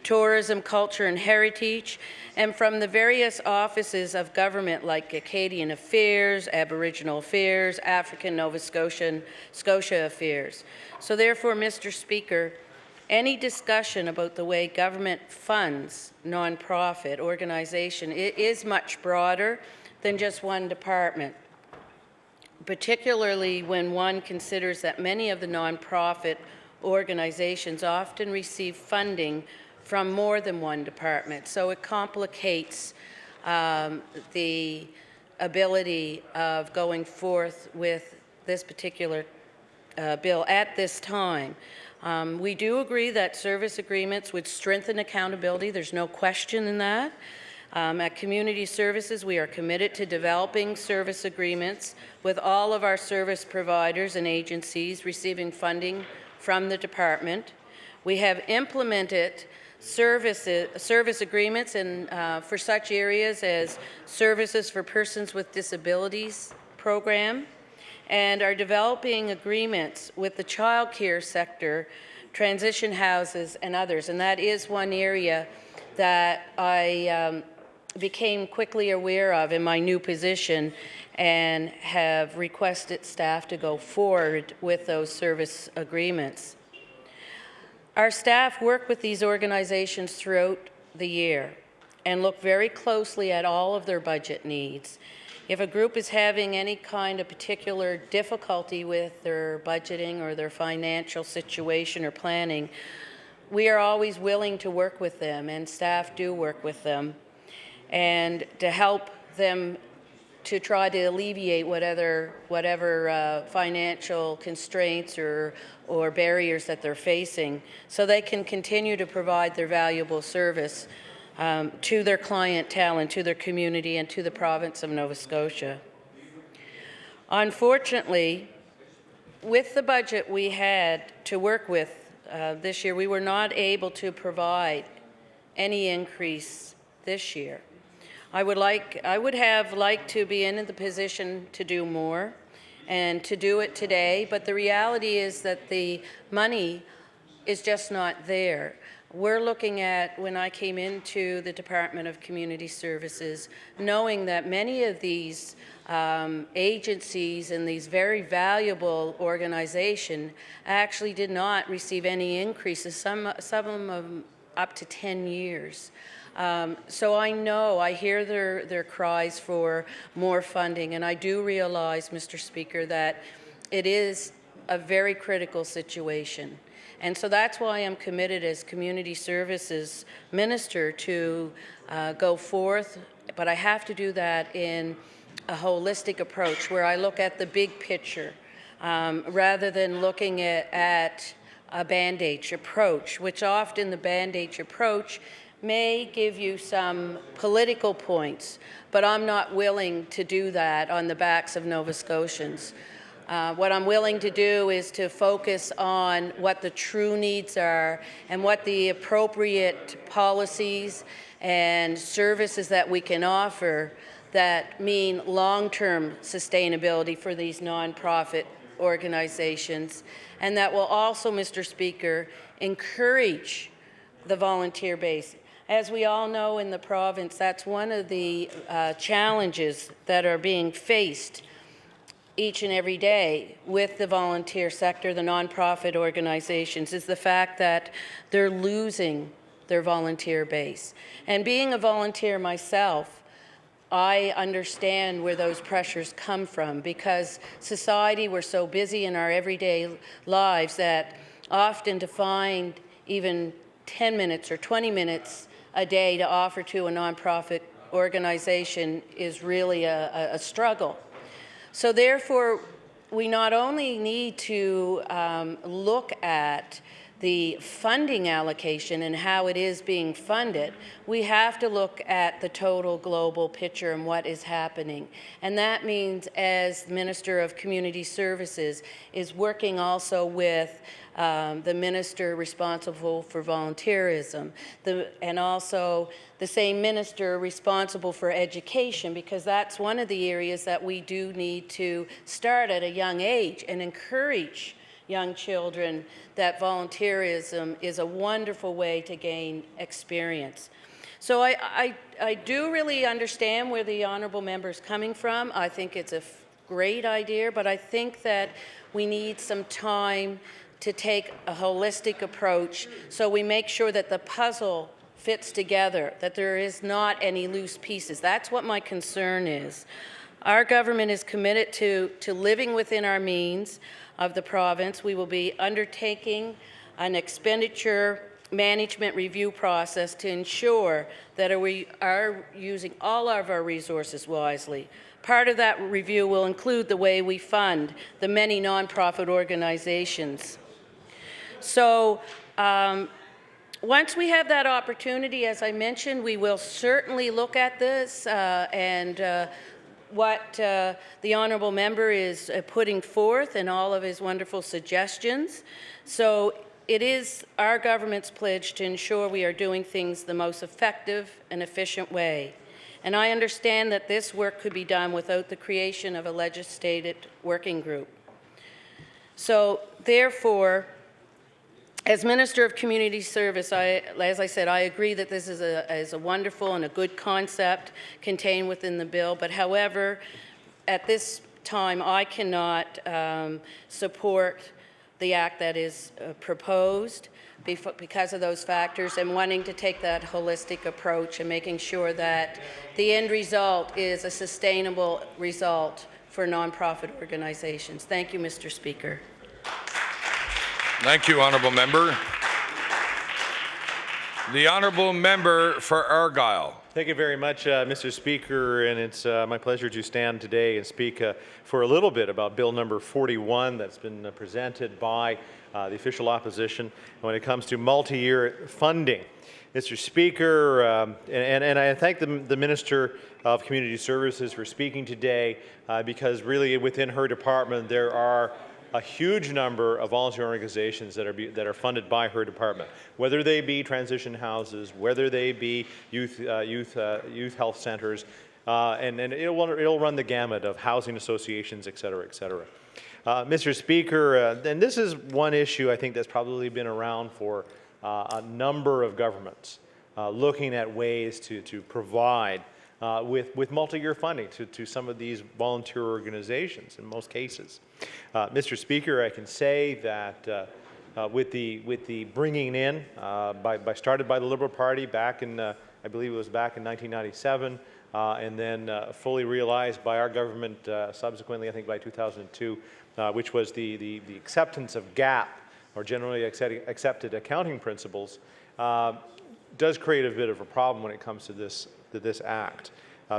O: tourism, culture and heritage, and from the various offices of government like Acadian Affairs, Aboriginal Affairs, African Nova Scotian, Scotia Affairs. So therefore, Mr. Speaker, any discussion about the way government funds nonprofit organization, it is much broader than just one department, particularly when one considers that many of the nonprofit organizations often receive funding from more than one department. So it complicates the ability of going forth with this particular bill at this time. We do agree that service agreements would strengthen accountability. There's no question in that. At Community Services, we are committed to developing service agreements with all of our service providers and agencies receiving funding from the department. We have implemented service agreements for such areas as Services for Persons with Disabilities program and are developing agreements with the child care sector, transition houses, and others. And that is one area that I became quickly aware of in my new position and have requested staff to go forward with those service agreements. Our staff work with these organizations throughout the year and look very closely at all of their budget needs. If a group is having any kind of particular difficulty with their budgeting or their financial situation or planning, we are always willing to work with them, and staff do work with them, and to help them to try to alleviate whatever financial constraints or barriers that they're facing, so they can continue to provide their valuable service to their clientele and to their community and to the province of Nova Scotia. Unfortunately, with the budget we had to work with this year, we were not able to provide any increase this year. I would have liked to be in the position to do more and to do it today, but the reality is that the money is just not there. We're looking at, when I came into the Department of Community Services, knowing that many of these agencies and these very valuable organizations actually did not receive any increases, some of them up to 10 years. So I hear their cries for more funding, and I do realize, Mr. Speaker, that it is a very critical situation. And so that's why I'm committed as Community Services Minister to go forth, but I have to do that in a holistic approach where I look at the big picture rather than looking at a Band-Aid approach, which often the Band-Aid approach may give you some political points, but I'm not willing to do that on the backs of Nova Scotians. What I'm willing to do is to focus on what the true needs are and what the appropriate policies and services that we can offer that mean long-term sustainability for these nonprofit organizations, and that will also, Mr. Speaker, encourage the volunteer base. As we all know in the province, that's one of the challenges that are being faced each and every day with the volunteer sector, the nonprofit organizations, is the fact that they're losing their volunteer base. And being a volunteer myself, I understand where those pressures come from, because society, we're so busy in our everyday lives that often to find even 10 minutes or 20 minutes a day to offer to a nonprofit organization is really a struggle. So therefore, we not only need to look at the funding allocation and how it is being funded, we have to look at the total global picture and what is happening. And that means, as Minister of Community Services, is working also with the minister responsible for volunteerism, and also the same minister responsible for education, because that's one of the areas that we do need to start at a young age and encourage young children that volunteerism is a wonderful way to gain experience. So I do really understand where the honourable member is coming from. I think it's a great idea, but I think that we need some time to take a holistic approach so we make sure that the puzzle fits together, that there is not any loose pieces. That's what my concern is. Our government is committed to living within our means of the province. We will be undertaking an expenditure management review process to ensure that we are using all of our resources wisely. Part of that review will include the way we fund the many nonprofit organizations. So once we have that opportunity, as I mentioned, we will certainly look at this and what the honourable member is putting forth and all of his wonderful suggestions. So it is our government's pledge to ensure we are doing things the most effective and efficient way. and I understand that this work could be done without the creation of a legislated working group. So, therefore, as Minister of Community Service, as I said, I agree that this is a wonderful and a good concept contained within the bill, but however, at this time, I cannot support the act that is proposed because of those factors, and wanting to take that holistic approach and making sure that the end result is a sustainable result for nonprofit organizations. Thank you, Mr. Speaker.
P: Thank you, Honourable Member. The Honourable Member for Argyll.
Q: Thank you very much, Mr. Speaker, and it's my pleasure to stand today and speak for a little bit about Bill number 41 that's been presented by the official opposition when it comes to multi-year funding. Mr. Speaker, and I thank the Minister of Community Services for speaking today because really within her department there are a huge number of volunteer organizations that are funded by her department, whether they be transition houses, whether they be youth health centers, and it'll run the gamut of housing associations, et cetera, et cetera. Mr. Speaker, and this is one issue I think that's probably been around for a number of governments, looking at ways to provide with multi-year funding to some of these volunteer organizations in most cases. Mr. Speaker, I can say that with the bringing in, started by the Liberal Party back in, I believe it was back in 1997, and then fully realized by our government subsequently, I think by 2002, which was the acceptance of GAAP, or generally accepted accounting principles, does create a bit of a problem when it comes to this act.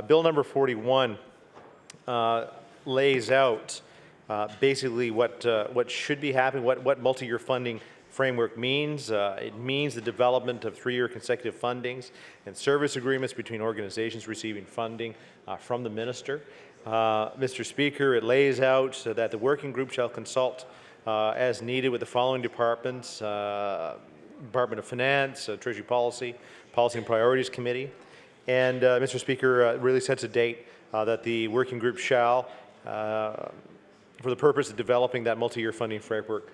Q: Bill number 41 lays out basically what should be happening, what multi-year funding framework means. It means the development of 3-year consecutive fundings and service agreements between organizations receiving funding from the minister. Mr. Speaker, it lays out so that the working group shall consult as needed with the following departments: Department of Finance, Treasury Policy, Policy and Priorities Committee. And Mr. Speaker, really sets a date that the working group shall, for the purpose of developing that multi-year funding framework,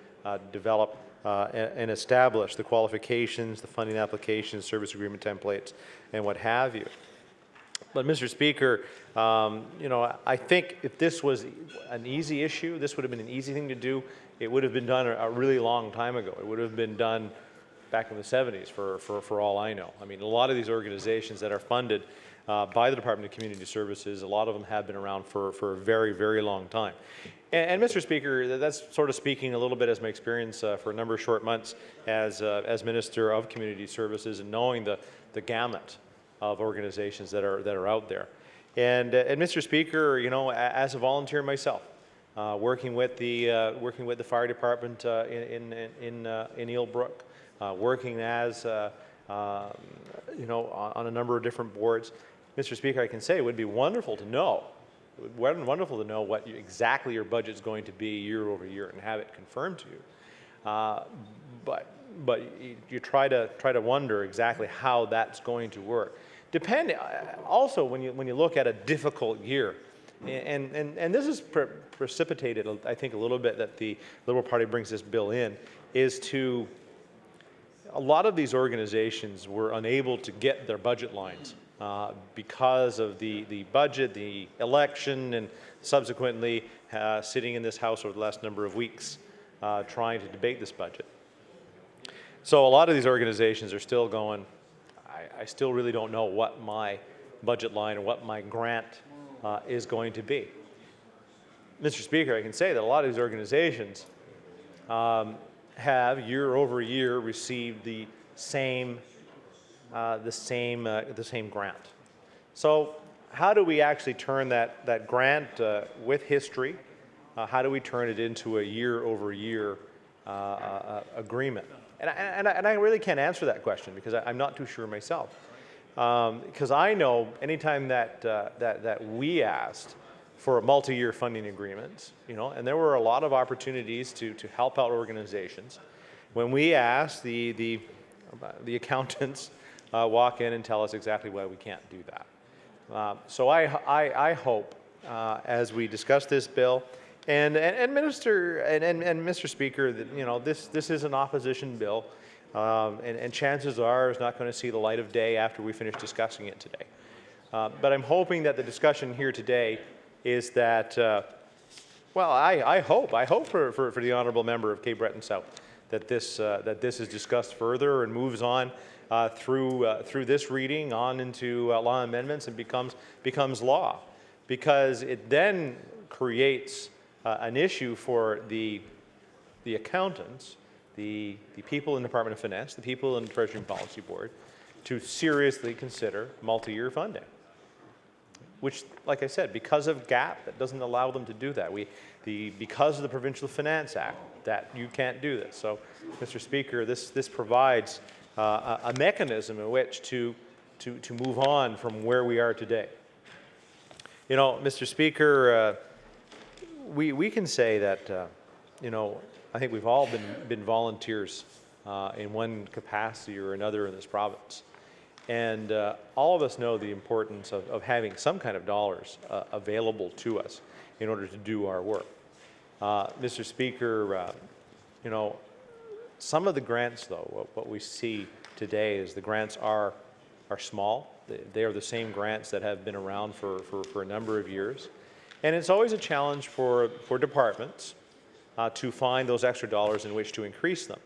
Q: develop and establish the qualifications, the funding applications, service agreement templates, and what have you. But Mr. Speaker, I think if this was an easy issue, this would have been an easy thing to do. It would have been done a really long time ago. It would have been done back in the 70s for all I know. I mean, a lot of these organizations that are funded by the Department of Community Services, a lot of them have been around for a very, very long time. And Mr. Speaker, that's sort of speaking a little bit as my experience for a number of short months as Minister of Community Services and knowing the gamut of organizations that are out there. And Mr. Speaker, as a volunteer myself, working with the fire department in Eelbrook, working as on a number of different boards, Mr. Speaker, I can say it would be wonderful to know. Wonderful to know what exactly your budget is going to be year over year and have it confirmed to you. But you try to wonder exactly how that's going to work. Also, when you look at a difficult year, and this is precipitated, I think, a little bit that the Liberal Party brings this bill in, is to a lot of these organizations were unable to get their budget lines because of the budget, the election, and subsequently sitting in this House over the last number of weeks trying to debate this budget. So a lot of these organizations are still going, I still really don't know what my budget line or what my grant is going to be. Mr. Speaker, I can say that a lot of these organizations have year over year received the same grant. So how do we actually turn that grant with history? How do we turn it into a year over year agreement? And I really can't answer that question because I'm not too sure myself. Because I know anytime that we asked for multi-year funding agreements, and there were a lot of opportunities to help out organizations. When we asked, the accountants walk in and tell us exactly why we can't do that. So I hope, as we discuss this bill, and Mr. Speaker, that this is an opposition bill, and chances are it's not going to see the light of day after we finish discussing it today. But I'm hoping that the discussion here today is that, well, I hope for the honourable member of Cape Breton South that this is discussed further and moves on through this reading on into law amendments and becomes law, because it then creates an issue for the accountants, the people in the Department of Finance, the people in the Treasury and Policy Board, to seriously consider multi-year funding. Which, like I said, because of GAP, that doesn't allow them to do that. Because of the Provincial Finance Act, that you can't do this. So, Mr. Speaker, this provides a mechanism in which to move on from where we are today. You know, Mr. Speaker, we can say that, I think we've all been volunteers in one capacity or another in this province. And all of us know the importance of having some kind of dollars available to us in order to do our work. Mr. Speaker, some of the grants, though, what we see today is the grants are small. They are the same grants that have been around for a number of years. And it's always a challenge for departments to find those extra dollars in which to increase them.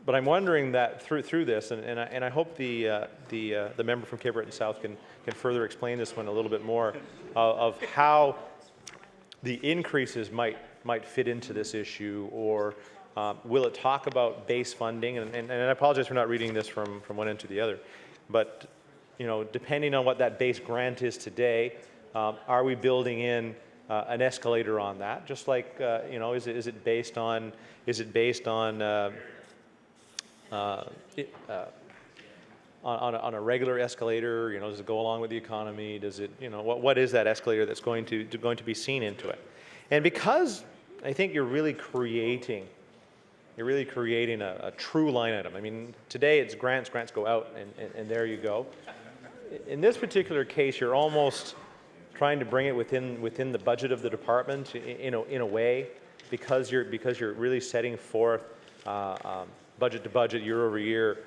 Q: But I'm wondering that through this, and I hope the member from Cape Breton South can further explain this one a little bit more, of how the increases might fit into this issue, or will it talk about base funding? And I apologize for not reading this from one end to the other, but depending on what that base grant is today, are we building in an escalator on that? Just like is it based on on a regular escalator? Does it go along with the economy? Does it, what is that escalator that's going to be seen into it? And because I think you're really creating a true line item. I mean, today it's grants go out, and there you go. In this particular case, you're almost trying to bring it within the budget of the department in a way, because you're really setting forth budget to budget, year over year,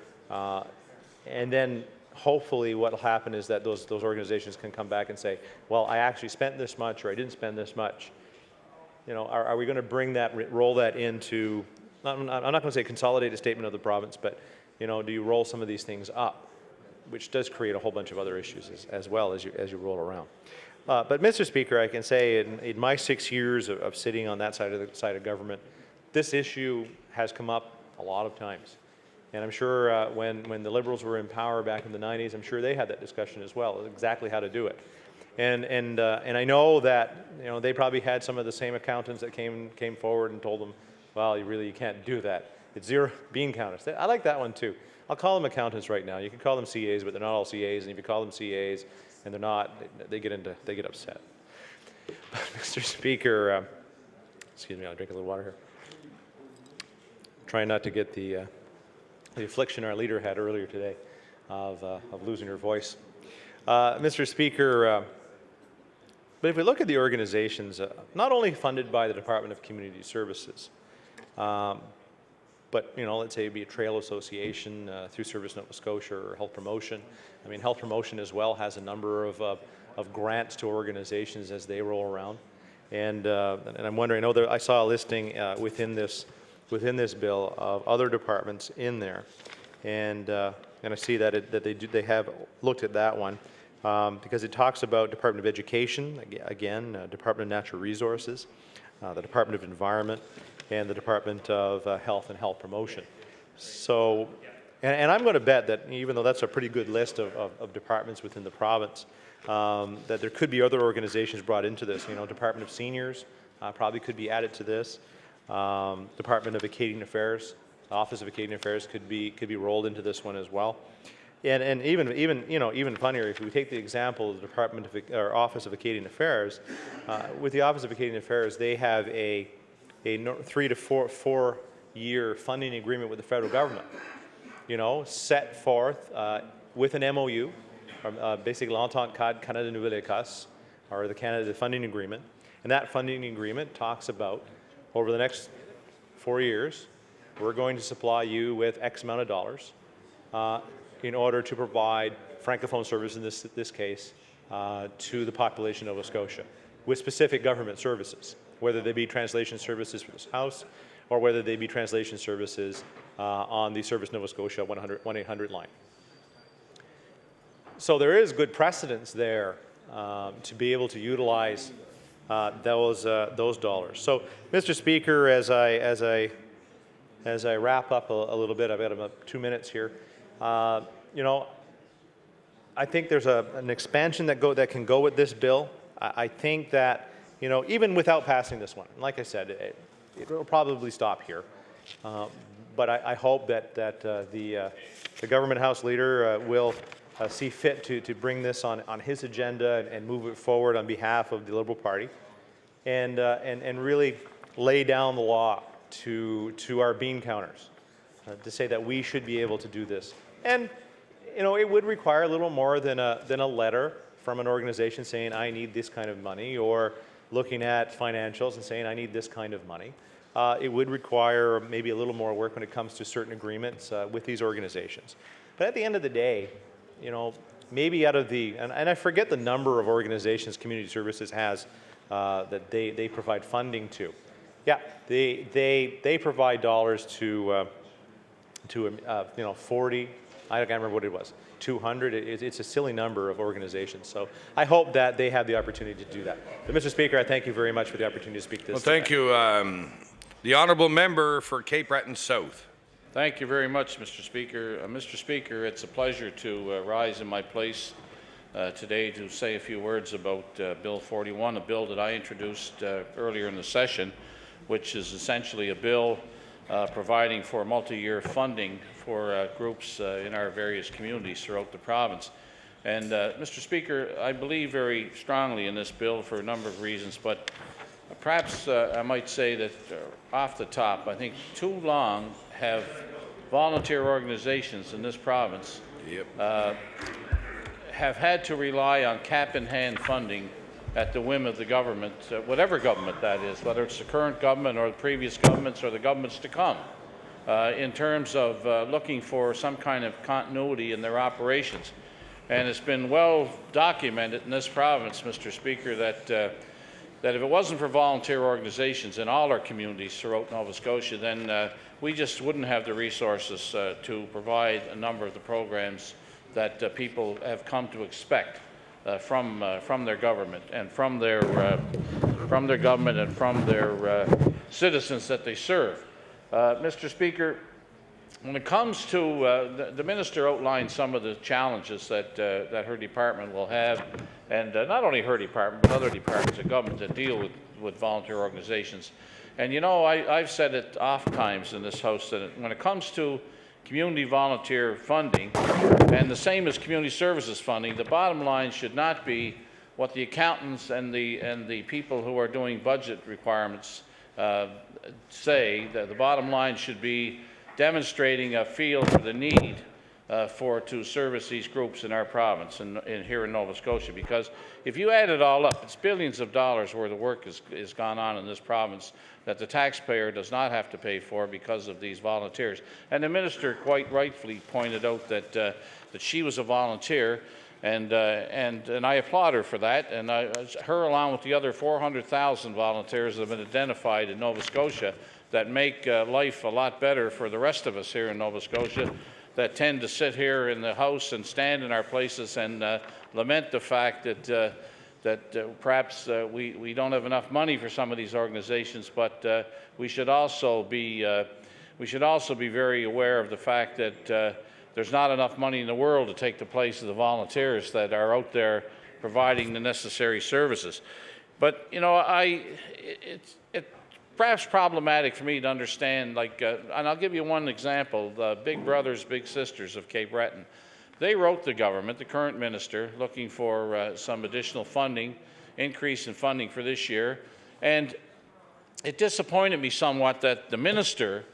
Q: and then hopefully what will happen is that those organizations can come back and say, well, I actually spent this much, or I didn't spend this much. Are we going to bring that, roll that into, I'm not going to say consolidated statement of the province, but do you roll some of these things up, which does create a whole bunch of other issues as well as you roll around. But Mr. Speaker, I can say in my 6 years of sitting on that side of government, this issue has come up a lot of times. And I'm sure when the Liberals were in power back in the 90s, I'm sure they had that discussion as well, exactly how to do it. And I know that they probably had some of the same accountants that came forward and told them, well, you can't do that. It's zero bean counters. I like that one too. I'll call them accountants right now. You can call them CAs, but they're not all CAs. And if you call them CAs and they're not, they get upset. But Mr. Speaker, excuse me, I'll drink a little water here. Trying not to get the affliction our leader had earlier today of losing her voice. Mr. Speaker, but if we look at the organizations, not only funded by the Department of Community Services, but let's say it'd be a trail association through Service Nova Scotia, or Health Promotion. I mean, Health Promotion as well has a number of grants to organizations as they roll around. And I'm wondering, I saw a listing within this bill of other departments in there, and I see that they have looked at that one, because it talks about Department of Education, again, Department of Natural Resources, the Department of Environment, and the Department of Health and Health Promotion. So, and I'm going to bet that even though that's a pretty good list of departments within the province, that there could be other organizations brought into this. Department of Seniors probably could be added to this. Department of Acadian Affairs, Office of Acadian Affairs could be rolled into this one as well. And even funnier, if we take the example of the Office of Acadian Affairs, with the Office of Acadian Affairs, they have a 3 to 4 year funding agreement with the federal government. Set forth with an MOU basically l'entente cadre Canada-Nouvelle-Écosse, or the Canada funding agreement. And that funding agreement talks about, over the next 4 years, we're going to supply you with X amount of dollars in order to provide francophone service, in this case, to the population of Nova Scotia, with specific government services, whether they be translation services for this House, or whether they be translation services on the Service Nova Scotia 1-800 line. So there is good precedence there to be able to utilize those dollars. So, Mr. Speaker, as I wrap up a little bit, I've got about 2 minutes here. You know, I think there's an expansion that can go with this bill. I think that, you know, even without passing this one, like I said, it will probably stop here. But I hope that the government House leader will see fit to bring this on his agenda and move it forward on behalf of the Liberal Party, and really lay down the law to our bean counters to say that we should be able to do this. And you know, it would require a little more than a letter from an organization saying I need this kind of money, or looking at financials and saying I need this kind of money. It would require maybe a little more work when it comes to certain agreements with these organizations. But at the end of the day, you know, maybe out of the, and I forget the number of organizations Community Services has that they provide funding to. Yeah, they provide dollars to you know, 40, I can't remember what it was, 200. It's a silly number of organizations. So I hope that they have the opportunity to do that. But Mr. Speaker, I thank you very much for the opportunity to speak this.
P: Well, thank you. The honourable member for Cape Breton South.
M: Thank you very much, Mr. Speaker. Mr. Speaker, it's a pleasure to rise in my place today to say a few words about Bill 41, a bill that I introduced earlier in the session, which is essentially a bill providing for multi-year funding for groups in our various communities throughout the province. And Mr. Speaker, I believe very strongly in this bill for a number of reasons, but perhaps I might say that off the top, I think too long have volunteer organizations in this province have had to rely on cap-in-hand funding at the whim of the government, whatever government that is, whether it's the current government or the previous governments or the governments to come, in terms of looking for some kind of continuity in their operations. And it's been well documented in this province, Mr. Speaker, that if it wasn't for volunteer organizations in all our communities throughout Nova Scotia, then we just wouldn't have the resources to provide a number of the programs that people have come to expect from their government and from their government and from their citizens that they serve. Mr. Speaker, when it comes to the minister outlined some of the challenges that her department will have, and not only her department but other departments of government that deal with volunteer organizations. And you know, I've said it oft times in this House that when it comes to community volunteer funding, and the same as community services funding, the bottom line should not be what the accountants and the people who are doing budget requirements say. That the bottom line should be demonstrating a feel for the need to service these groups in our province and here in Nova Scotia. Because if you add it all up, it's billions of dollars worth of work has gone on in this province that the taxpayer does not have to pay for because of these volunteers. And the minister quite rightfully pointed out that she was a volunteer, and I applaud her for that. And her, along with the other 400,000 volunteers that have been identified in Nova Scotia that make life a lot better for the rest of us here in Nova Scotia, that tend to sit here in the House and stand in our places and lament the fact that perhaps we don't have enough money for some of these organizations, but we should also be very aware of the fact that there's not enough money in the world to take the place of the volunteers that are out there providing the necessary services. But you know, it's perhaps problematic for me to understand, like, and I'll give you one example, the Big Brothers, Big Sisters of Cape Breton. They wrote the government, the current minister, looking for some additional funding, increase in funding for this year, and it disappointed me somewhat that the minister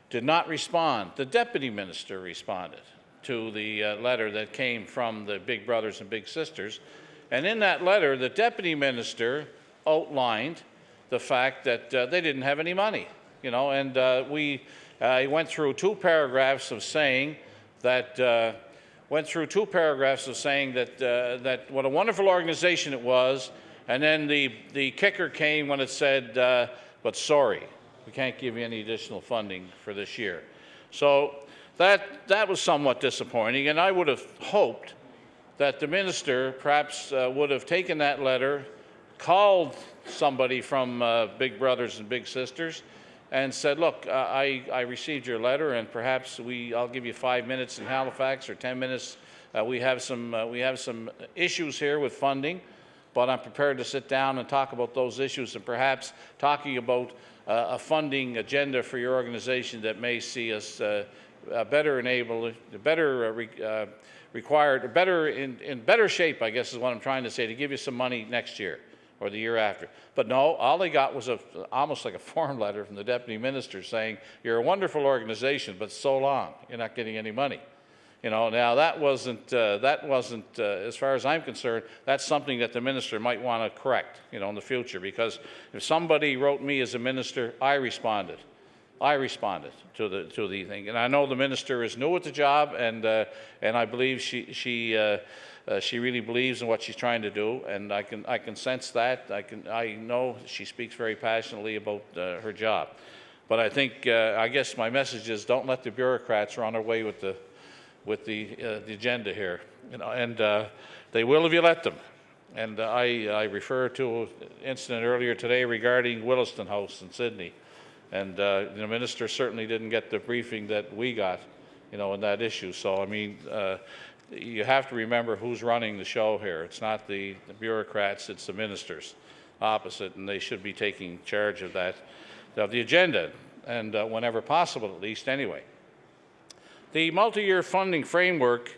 M: did not respond. The deputy minister responded. to the letter that came from the Big Brothers and Big Sisters. And in that letter, the Deputy Minister outlined the fact that they didn't have any money, you know, and he went through two paragraphs of saying that that what a wonderful organization it was, and then the kicker came when it said, but sorry, we can't give you any additional funding for this year. So that was somewhat disappointing, and I would have hoped that the minister perhaps would have taken that letter, called somebody from Big Brothers and Big Sisters, and said, look, I received your letter, and perhaps I'll give you 5 minutes in Halifax or 10 minutes. We have some issues here with funding, but I'm prepared to sit down and talk about those issues, and perhaps talking about a funding agenda for your organization that may see us better enabled, required, in better shape, I guess is what I'm trying to say, to give you some money next year or the year after. But no, all they got was almost like a form letter from the Deputy Minister saying, you're a wonderful organization, but so long, you're not getting any money. You know, now that wasn't as far as I'm concerned, that's something that the minister might want to correct, you know, in the future, because if somebody wrote me as a minister, I responded to the thing, and I know the minister is new at the job, and I believe she really believes in what she's trying to do, and I can sense that. I know she speaks very passionately about her job, but I think I guess my message is don't let the bureaucrats run away with the agenda here, you know, and they will if you let them. And I refer to an incident earlier today regarding Williston House in Sydney. And the minister certainly didn't get the briefing that we got, you know, on that issue. So, I mean, you have to remember who's running the show here. It's not the bureaucrats, it's the ministers opposite, and they should be taking charge of that, of the agenda, and whenever possible, at least anyway. The multi-year funding framework,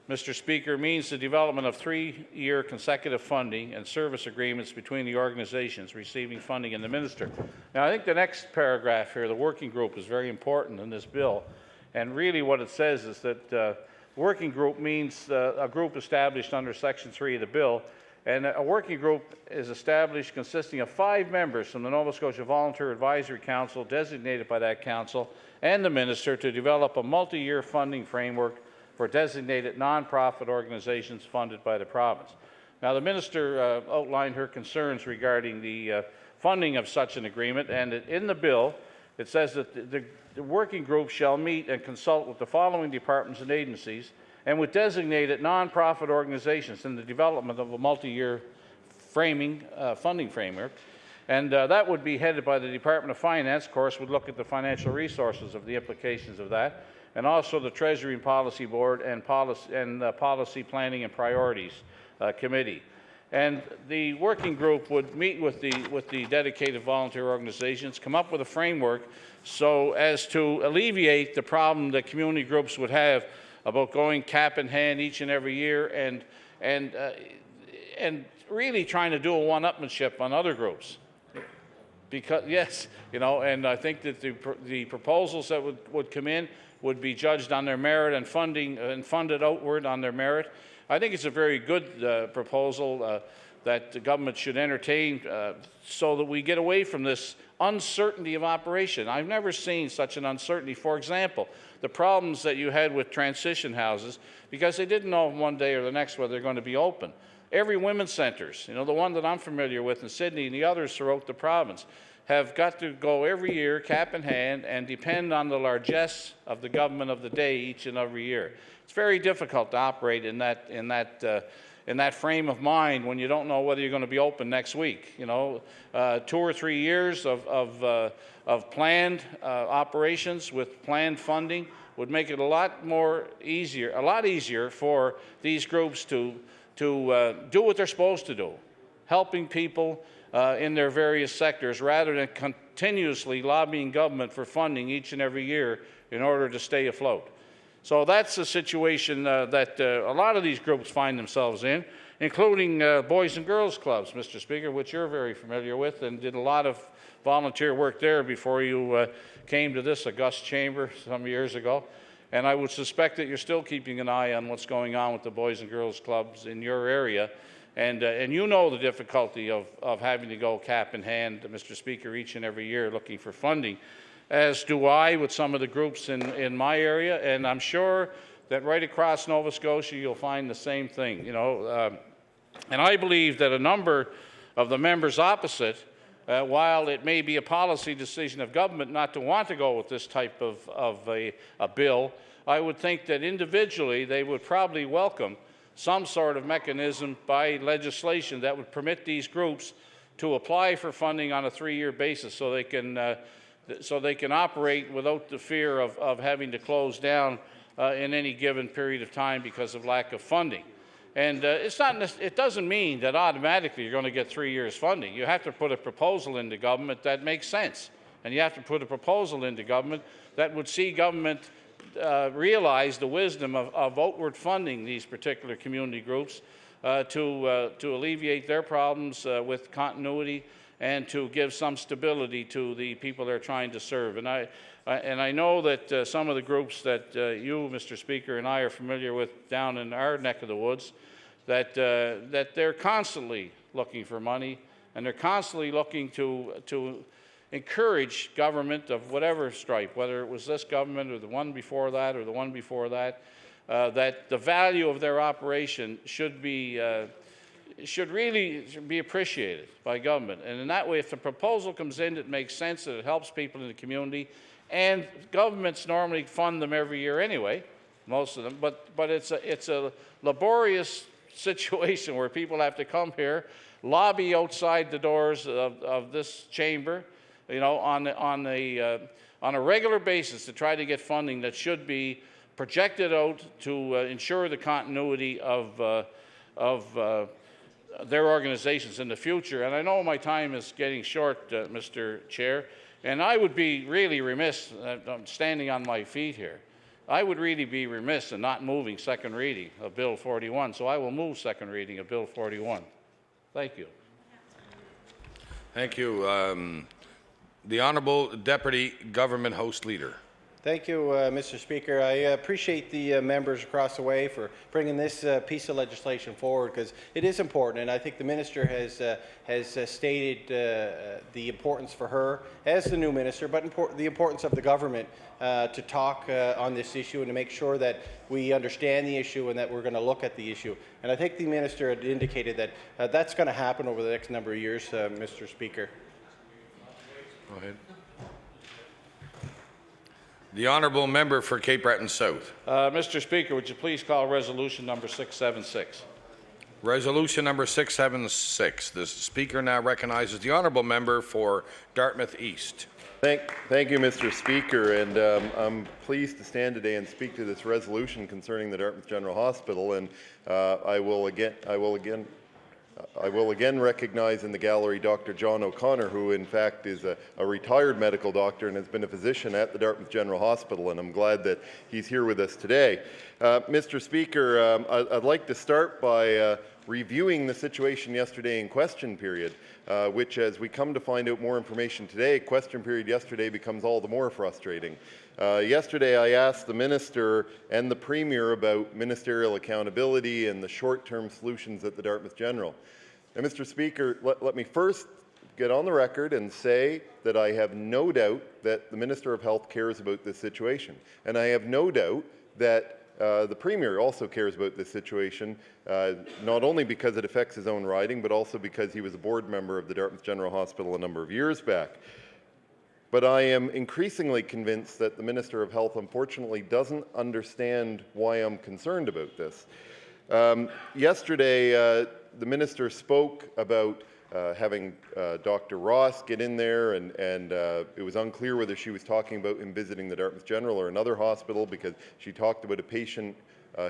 M: Mr. Speaker, means the development of 3-year consecutive funding and service agreements between the organizations receiving funding and the minister. Now, I think the next paragraph here, the working group, is very important in this bill. And really what it says is that working group means a group established under Section 3 of the bill. And a working group is established consisting of 5 members from the Nova Scotia Volunteer Advisory Council, designated by that council, and the minister to develop a multi-year funding framework for designated nonprofit organizations funded by the province. Now, the minister outlined her concerns regarding the funding of such an agreement, and in the bill, it says that the working group shall meet and consult with the following departments and agencies and with designated nonprofit organizations in the development of a multi-year funding framework. And that would be headed by the Department of Finance. Of course, would look at the financial resources of the implications of that, and also the Treasury and Policy Board and Policy Planning and Priorities Committee. And the working group would meet with the dedicated volunteer organizations, come up with a framework so as to alleviate the problem that community groups would have about going cap in hand each and every year and really trying to do a one-upmanship on other groups. Because, yes, you know, and I think that the proposals that would come in would be judged on their merit and funded outward on their merit. I think it's a very good proposal that the government should entertain so that we get away from this uncertainty of operation. I've never seen such an uncertainty. For example, the problems that you had with transition houses, because they didn't know one day or the next whether they're going to be open. Every women's centres, you know, the one that I'm familiar with in Sydney and the others throughout the province, have got to go every year, cap in hand, and depend on the largesse of the government of the day each and every year. It's very difficult to operate in that frame of mind when you don't know whether you're going to be open next week. You know, 2 or 3 years of planned operations with planned funding would make it a lot easier for these groups to do what they're supposed to do, helping people in their various sectors, rather than continuously lobbying government for funding each and every year in order to stay afloat. So that's the situation that a lot of these groups find themselves in, including Boys and Girls Clubs, Mr. Speaker, which you're very familiar with and did a lot of volunteer work there before you came to this august chamber some years ago. And I would suspect that you're still keeping an eye on what's going on with the Boys and Girls Clubs in your area. And you know the difficulty of having to go cap in hand, Mr. Speaker, each and every year looking for funding, as do I with some of the groups in my area. And I'm sure that right across Nova Scotia you'll find the same thing. You know, and I believe that a number of the members opposite, while it may be a policy decision of government not to want to go with this type of a bill, I would think that individually they would probably welcome some sort of mechanism by legislation that would permit these groups to apply for funding on a 3-year basis so they can operate without the fear of having to close down in any given period of time because of lack of funding. And it doesn't mean that automatically you're going to get 3 years funding. You have to put a proposal into government that makes sense. And you have to put a proposal into government that would see government realize the wisdom of outward funding these particular community groups to alleviate their problems with continuity and to give some stability to the people they're trying to serve. And I know that some of the groups that you, Mr. Speaker, and I are familiar with down in our neck of the woods, that they're constantly looking for money, and they're constantly looking to encourage government of whatever stripe, whether it was this government or the one before that or the one before that, that the value of their operation should really be appreciated by government. And in that way, if the proposal comes in that makes sense, that it helps people in the community, and governments normally fund them every year anyway, most of them, but it's a laborious situation where people have to come here, lobby outside the doors of this chamber, you know, on a regular basis to try to get funding that should be projected out to ensure the continuity of their organizations in the future. And I know my time is getting short, Mr. Chair, and I would be really remiss, I'm standing on my feet here, I would really be remiss in not moving second reading of Bill 41, so I will move second reading of Bill 41. Thank you.
P: Thank you. The Honourable Deputy Government House Leader.
R: Thank you, Mr. Speaker. I appreciate the members across the way for bringing this piece of legislation forward, because it is important, and I think the minister has stated the importance for her as the new minister, but the importance of the government to talk on this issue and to make sure that we understand the issue and that we're going to look at the issue. And I think the minister had indicated that that's going to happen over the next number of years, Mr. Speaker.
P: Go ahead. The Honourable Member for Cape Breton South.
M: Mr. Speaker, would you please call resolution number 676?
P: Resolution number 676. The Speaker now recognizes the Honourable Member for Dartmouth East.
G: Thank you, Mr. Speaker, and I'm pleased to stand today and speak to this resolution concerning the Dartmouth General Hospital, and I will again recognize in the gallery Dr. John O'Connor, who in fact is a retired medical doctor and has been a physician at the Dartmouth General Hospital, and I'm glad that he's here with us today. Mr. Speaker, I'd like to start by reviewing the situation yesterday in question period, which, as we come to find out more information today, question period yesterday becomes all the more frustrating. Yesterday I asked the Minister and the Premier about ministerial accountability and the short-term solutions at the Dartmouth General. And Mr. Speaker, let me first get on the record and say that I have no doubt that the Minister of Health cares about this situation. And I have no doubt that the Premier also cares about this situation, not only because it affects his own riding, but also because he was a board member of the Dartmouth General Hospital a number of years back. But I am increasingly convinced that the Minister of Health, unfortunately, doesn't understand why I'm concerned about this. Yesterday, the Minister spoke about having Dr. Ross get in there, and it was unclear whether she was talking about him visiting the Dartmouth General or another hospital, because she talked about a patient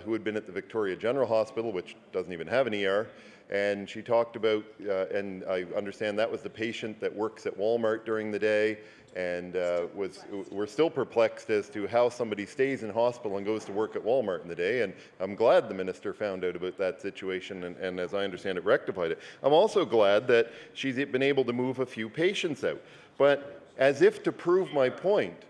G: who had been at the Victoria General Hospital, which doesn't even have an ER, and she talked about, and I understand that was the patient that works at Walmart during the day, and we're still perplexed as to how somebody stays in hospital and goes to work at Walmart in the day, and I'm glad the Minister found out about that situation and as I understand it, rectified it. I'm also glad that she's been able to move a few patients out. But as if to prove my point,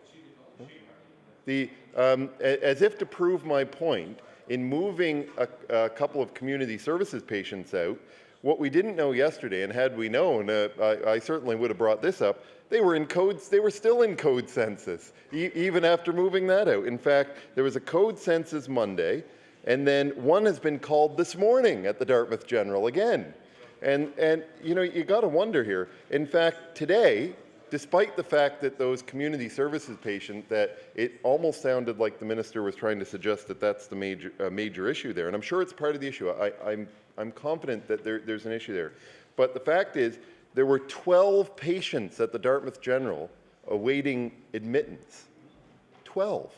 G: as if to prove my point, in moving a couple of community services patients out, what we didn't know yesterday, and had we known, I certainly would have brought this up, they were still in code census, even after moving that out. In fact, there was a code census Monday, and then one has been called this morning at the Dartmouth General again. And you know, you got to wonder here. In fact, today, despite the fact that those community services patients, that it almost sounded like the minister was trying to suggest that that's the major issue there, and I'm sure it's part of the issue. I'm confident that there's an issue there. But the fact is, there were 12 patients at the Dartmouth General awaiting admittance. 12.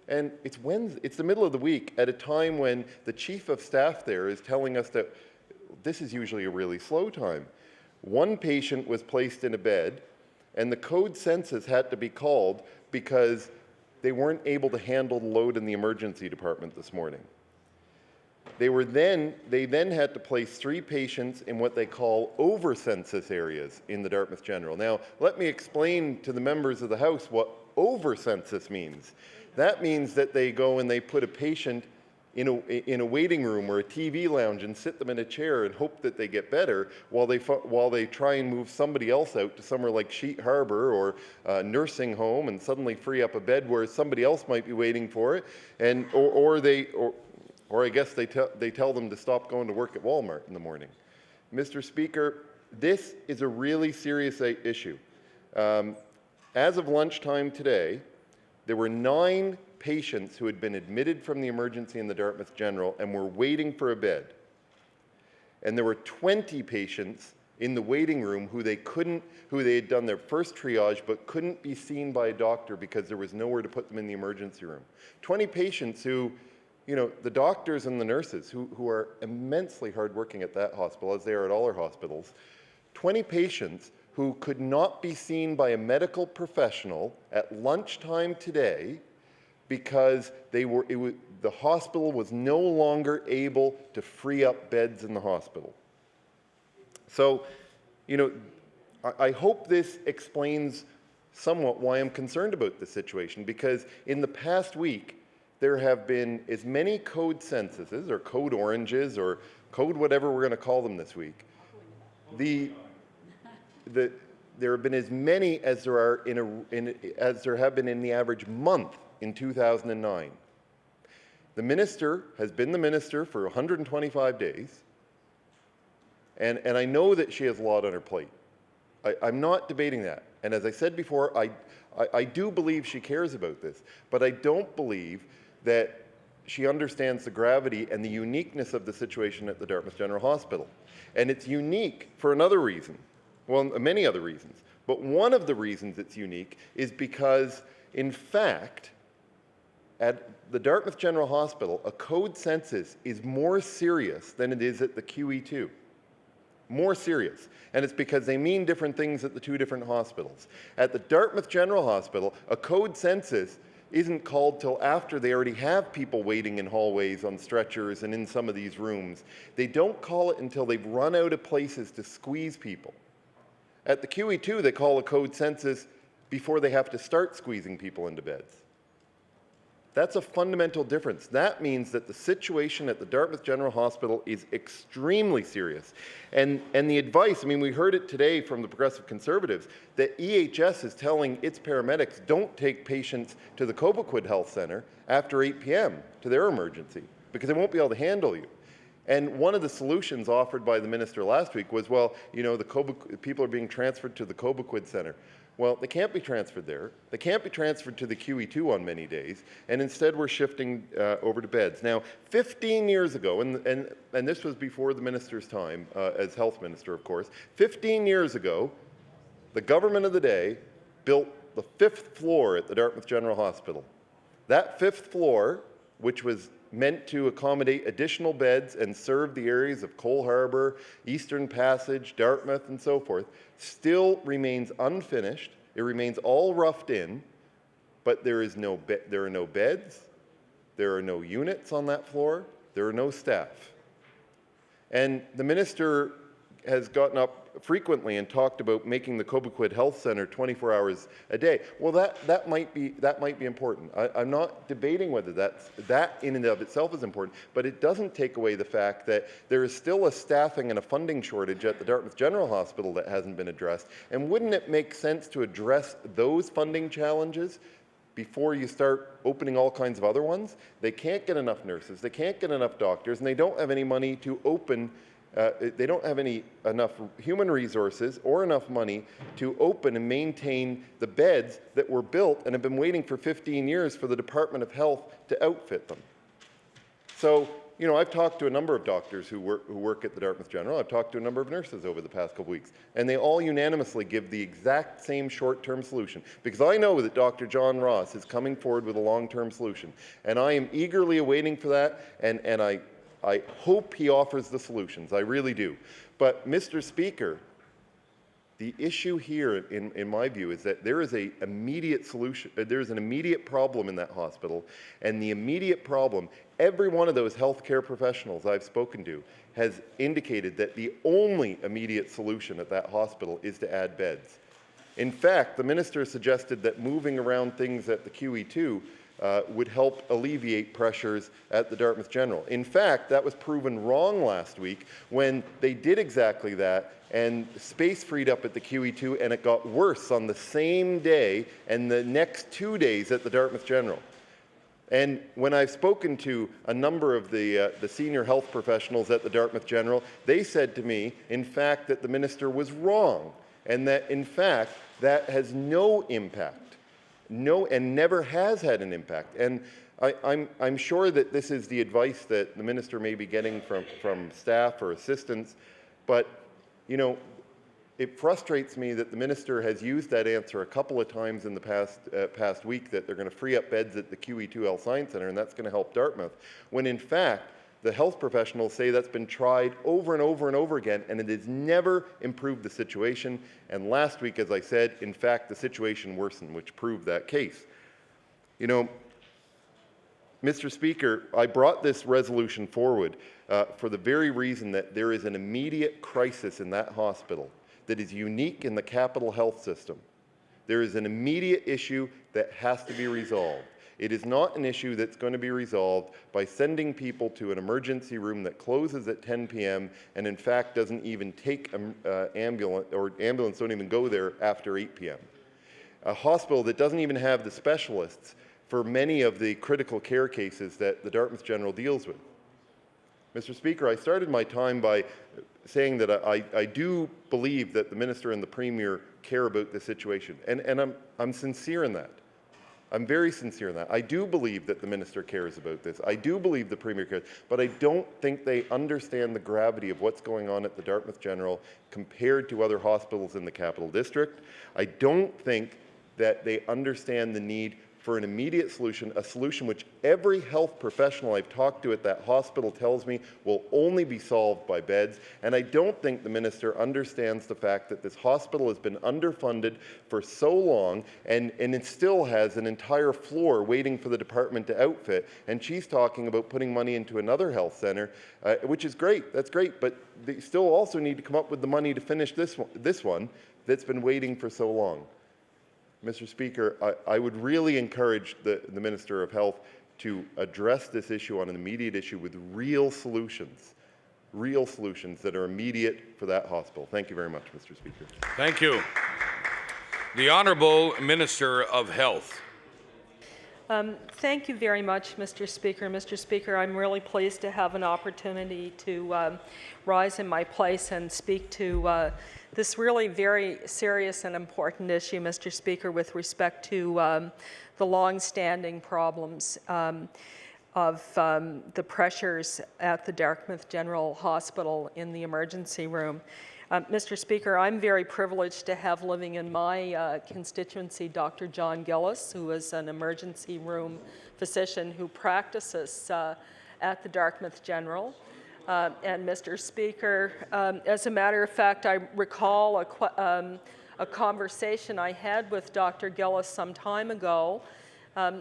G: And it's Wednesday, it's the middle of the week at a time when the chief of staff there is telling us that this is usually a really slow time. One patient was placed in a bed, and the code census had to be called because they weren't able to handle the load in the emergency department this morning. They then had to place 3 patients in what they call over-census areas in the Dartmouth General. Now, let me explain to the members of the House what over-census means. That means that they go and they put a patient in a waiting room or a TV lounge and sit them in a chair and hope that they get better while they try and move somebody else out to somewhere like Sheet Harbour or a nursing home and suddenly free up a bed where somebody else might be waiting for it, and or I guess they tell them to stop going to work at Walmart in the morning. Mr. Speaker, this is a really serious issue. As of lunchtime today, there were 9 patients who had been admitted from the emergency in the Dartmouth General and were waiting for a bed. And there were 20 patients in the waiting room who they had done their first triage but couldn't be seen by a doctor because there was nowhere to put them in the emergency room. 20 patients who, you know, the doctors and the nurses who are immensely hardworking at that hospital, as they are at all our hospitals, 20 patients who could not be seen by a medical professional at lunchtime today because the hospital was no longer able to free up beds in the hospital. So, you know, I hope this explains somewhat why I'm concerned about this situation, because in the past week, there have been as many code censuses, or code oranges, or code whatever we're going to call them this week. There have been as many as there are as there have been in the average month in 2009. The minister has been the minister for 125 days, and I know that she has a lot on her plate. I'm not debating that. And as I said before, I do believe she cares about this, but I don't believe that she understands the gravity and the uniqueness of the situation at the Dartmouth General Hospital. And it's unique for another reason. Well, many other reasons. But one of the reasons it's unique is because, in fact, at the Dartmouth General Hospital, a code census is more serious than it is at the QE2. More serious. And it's because they mean different things at the 2 different hospitals. At the Dartmouth General Hospital, a code census isn't called till after they already have people waiting in hallways on stretchers and in some of these rooms. They don't call it until they've run out of places to squeeze people. At the QE2, they call a code census before they have to start squeezing people into beds. That's a fundamental difference. That means that the situation at the Dartmouth General Hospital is extremely serious. And the advice, I mean, we heard it today from the Progressive Conservatives, that EHS is telling its paramedics don't take patients to the Cobequid Health Centre after 8 p.m. to their emergency, because they won't be able to handle you. And one of the solutions offered by the minister last week was, well, you know, people are being transferred to the Cobequid Centre. Well, they can't be transferred there. They can't be transferred to the QE2 on many days, and instead we're shifting over to beds. Now, 15 years ago, and this was before the minister's time as health minister, of course, 15 years ago, the government of the day built the 5th floor at the Dartmouth General Hospital. That 5th floor, which was meant to accommodate additional beds and serve the areas of Cole Harbour, Eastern Passage, Dartmouth, and so forth, still remains unfinished. It remains all roughed in, but there are no beds, there are no units on that floor, there are no staff. And the minister has gotten up frequently and talked about making the Cobequid Health Centre 24 hours a day. Well, that might be important. I'm not debating whether that in and of itself is important, but it doesn't take away the fact that there is still a staffing and a funding shortage at the Dartmouth General Hospital that hasn't been addressed. And wouldn't it make sense to address those funding challenges before you start opening all kinds of other ones? They can't get enough nurses, they can't get enough doctors, and they don't have any money to open. They don't have enough human resources or enough money to open and maintain the beds that were built and have been waiting for 15 years for the Department of Health to outfit them. So, you know, I've talked to a number of doctors who work at the Dartmouth General. I've talked to a number of nurses over the past couple weeks, and they all unanimously give the exact same short-term solution, because I know that Dr. John Ross is coming forward with a long-term solution, and I am eagerly awaiting for that, and I hope he offers the solutions. I really do. But, Mr. Speaker, the issue here, in my view, is that there is an immediate solution. There is an immediate problem in that hospital, and the immediate problem, every one of those healthcare professionals I've spoken to has indicated that the only immediate solution at that hospital is to add beds. In fact, the minister suggested that moving around things at the QE2 would help alleviate pressures at the Dartmouth General. In fact, that was proven wrong last week when they did exactly that, and space freed up at the QE2, and it got worse on the same day and the next 2 days at the Dartmouth General. And when I've spoken to a number of the senior health professionals at the Dartmouth General, they said to me, in fact, that the minister was wrong, and that, in fact, that has no impact. No, and never has had an impact. And I'm sure that this is the advice that the minister may be getting from staff or assistants, but, you know, it frustrates me that the minister has used that answer a couple of times in the past week, that they're going to free up beds at the QE2 Health Science Centre, and that's going to help Dartmouth, when in fact the health professionals say that's been tried over and over and over again, and it has never improved the situation. And last week, as I said, in fact, the situation worsened, which proved that case. You know, Mr. Speaker, I brought this resolution forward for the very reason that there is an immediate crisis in that hospital that is unique in the capital health system. There is an immediate issue that has to be resolved. It is not an issue that's going to be resolved by sending people to an emergency room that closes at 10 p.m. and in fact doesn't even take ambulance, or ambulance don't even go there after 8 p.m. A hospital that doesn't even have the specialists for many of the critical care cases that the Dartmouth General deals with. Mr. Speaker, I started my time by saying that I do believe that the minister and the premier care about this situation, and I'm sincere in that. I'm very sincere in that. I do believe that the minister cares about this. I do believe the premier cares, but I don't think they understand the gravity of what's going on at the Dartmouth General compared to other hospitals in the Capital District. I don't think that they understand the need for an immediate solution, a solution which every health professional I've talked to at that hospital tells me will only be solved by beds. And I don't think the minister understands the fact that this hospital has been underfunded for so long, and it still has an entire floor waiting for the department to outfit. And she's talking about putting money into another health centre, which is great. That's great. But they still also need to come up with the money to finish this one that's been waiting for so long. Mr. Speaker, I would really encourage the Minister of Health to address this issue on an immediate issue with real solutions that are immediate for that hospital. Thank you very much, Mr. Speaker.
P: Thank you. The Honourable Minister of Health.
F: Thank you very much, Mr. Speaker. Mr. Speaker, I'm really pleased to have an opportunity to rise in my place and speak to this really very serious and important issue, Mr. Speaker, with respect to the long-standing problems of the pressures at the Dartmouth General Hospital in the emergency room. Mr. Speaker, I'm very privileged to have living in my constituency Dr. John Gillis, who is an emergency room physician who practices at the Dartmouth General. And Mr. Speaker, as a matter of fact, I recall a conversation I had with Dr. Gillis some time ago,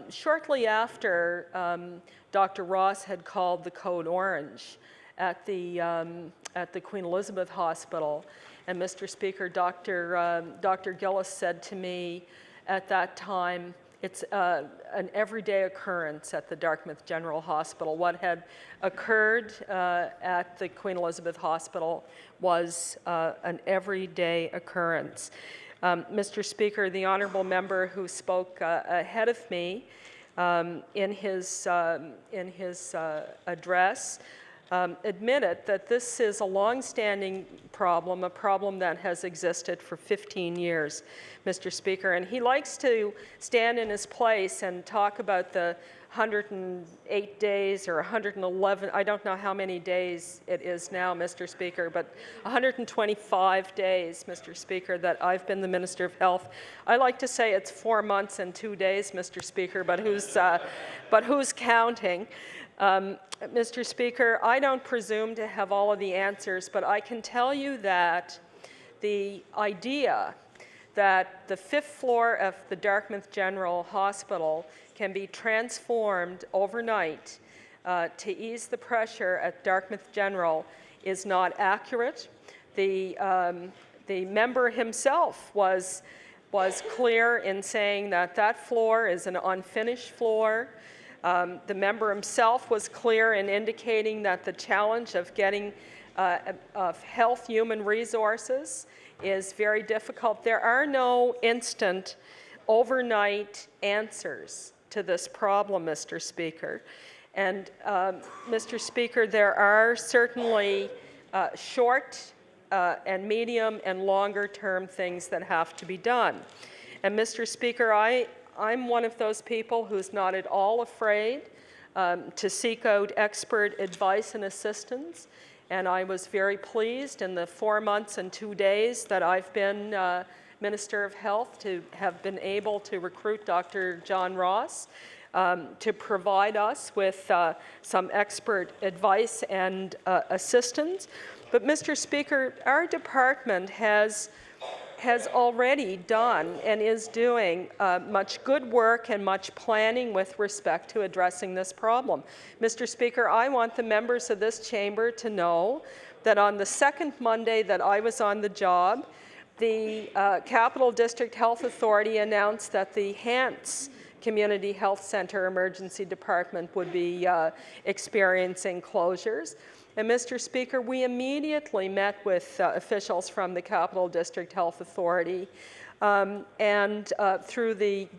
F: shortly after Dr. Ross had called the code orange at the Queen Elizabeth Hospital. And Mr. Speaker, Dr. Gillis said to me at that time, it's an everyday occurrence at the Dartmouth General Hospital. What had occurred at the Queen Elizabeth Hospital was an everyday occurrence. Mr. Speaker, the honourable member who spoke ahead of me in his address admitted that this is a long-standing problem, a problem that has existed for 15 years, Mr. Speaker. And he likes to stand in his place and talk about the 108 days or 111, I don't know how many days it is now, Mr. Speaker, but 125 days, Mr. Speaker, that I've been the Minister of Health. I like to say it's 4 months and 2 days, Mr. Speaker, but who's counting? Mr. Speaker, I don't presume to have all of the answers, but I can tell you that the idea that the 5th floor of the Dartmouth General Hospital can be transformed overnight to ease the pressure at Dartmouth General is not accurate. The member himself was clear in saying that that floor is an unfinished floor. The member himself was clear in indicating that the challenge of getting of health human resources is very difficult. There are no instant, overnight answers to this problem, Mr. Speaker. And, Mr. Speaker, there are certainly short and medium and longer term things that have to be done. And, Mr. Speaker, I'm one of those people who's not at all afraid to seek out expert advice and assistance. And I was very pleased in the 4 months and 2 days that I've been Minister of Health to have been able to recruit Dr. John Ross to provide us with some expert advice and assistance. But, Mr. Speaker, our department has already done and is doing much good work and much planning with respect to addressing this problem. Mr. Speaker, I want the members of this chamber to know that on the second Monday that I was on the job, the Capital District Health Authority announced that the Hants Community Health Centre Emergency Department would be experiencing closures. And, Mr. Speaker, we immediately met with officials from the Capital District Health Authority and through the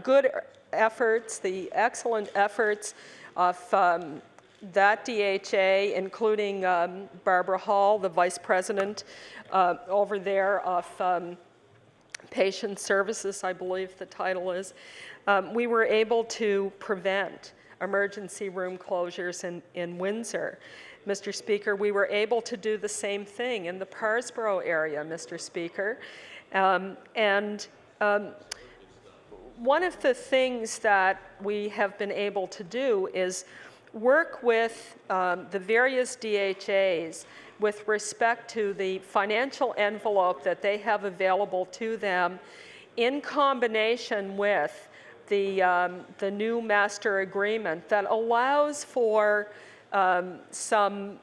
F: good efforts, the excellent efforts of that DHA, including Barbara Hall, the Vice President over there of Patient Services, I believe the title is, we were able to prevent emergency room closures in Windsor. Mr. Speaker, we were able to do the same thing in the Parsborough area, Mr. Speaker. One of the things that we have been able to do is work with the various DHAs with respect to the financial envelope that they have available to them in combination with the new master agreement that allows for some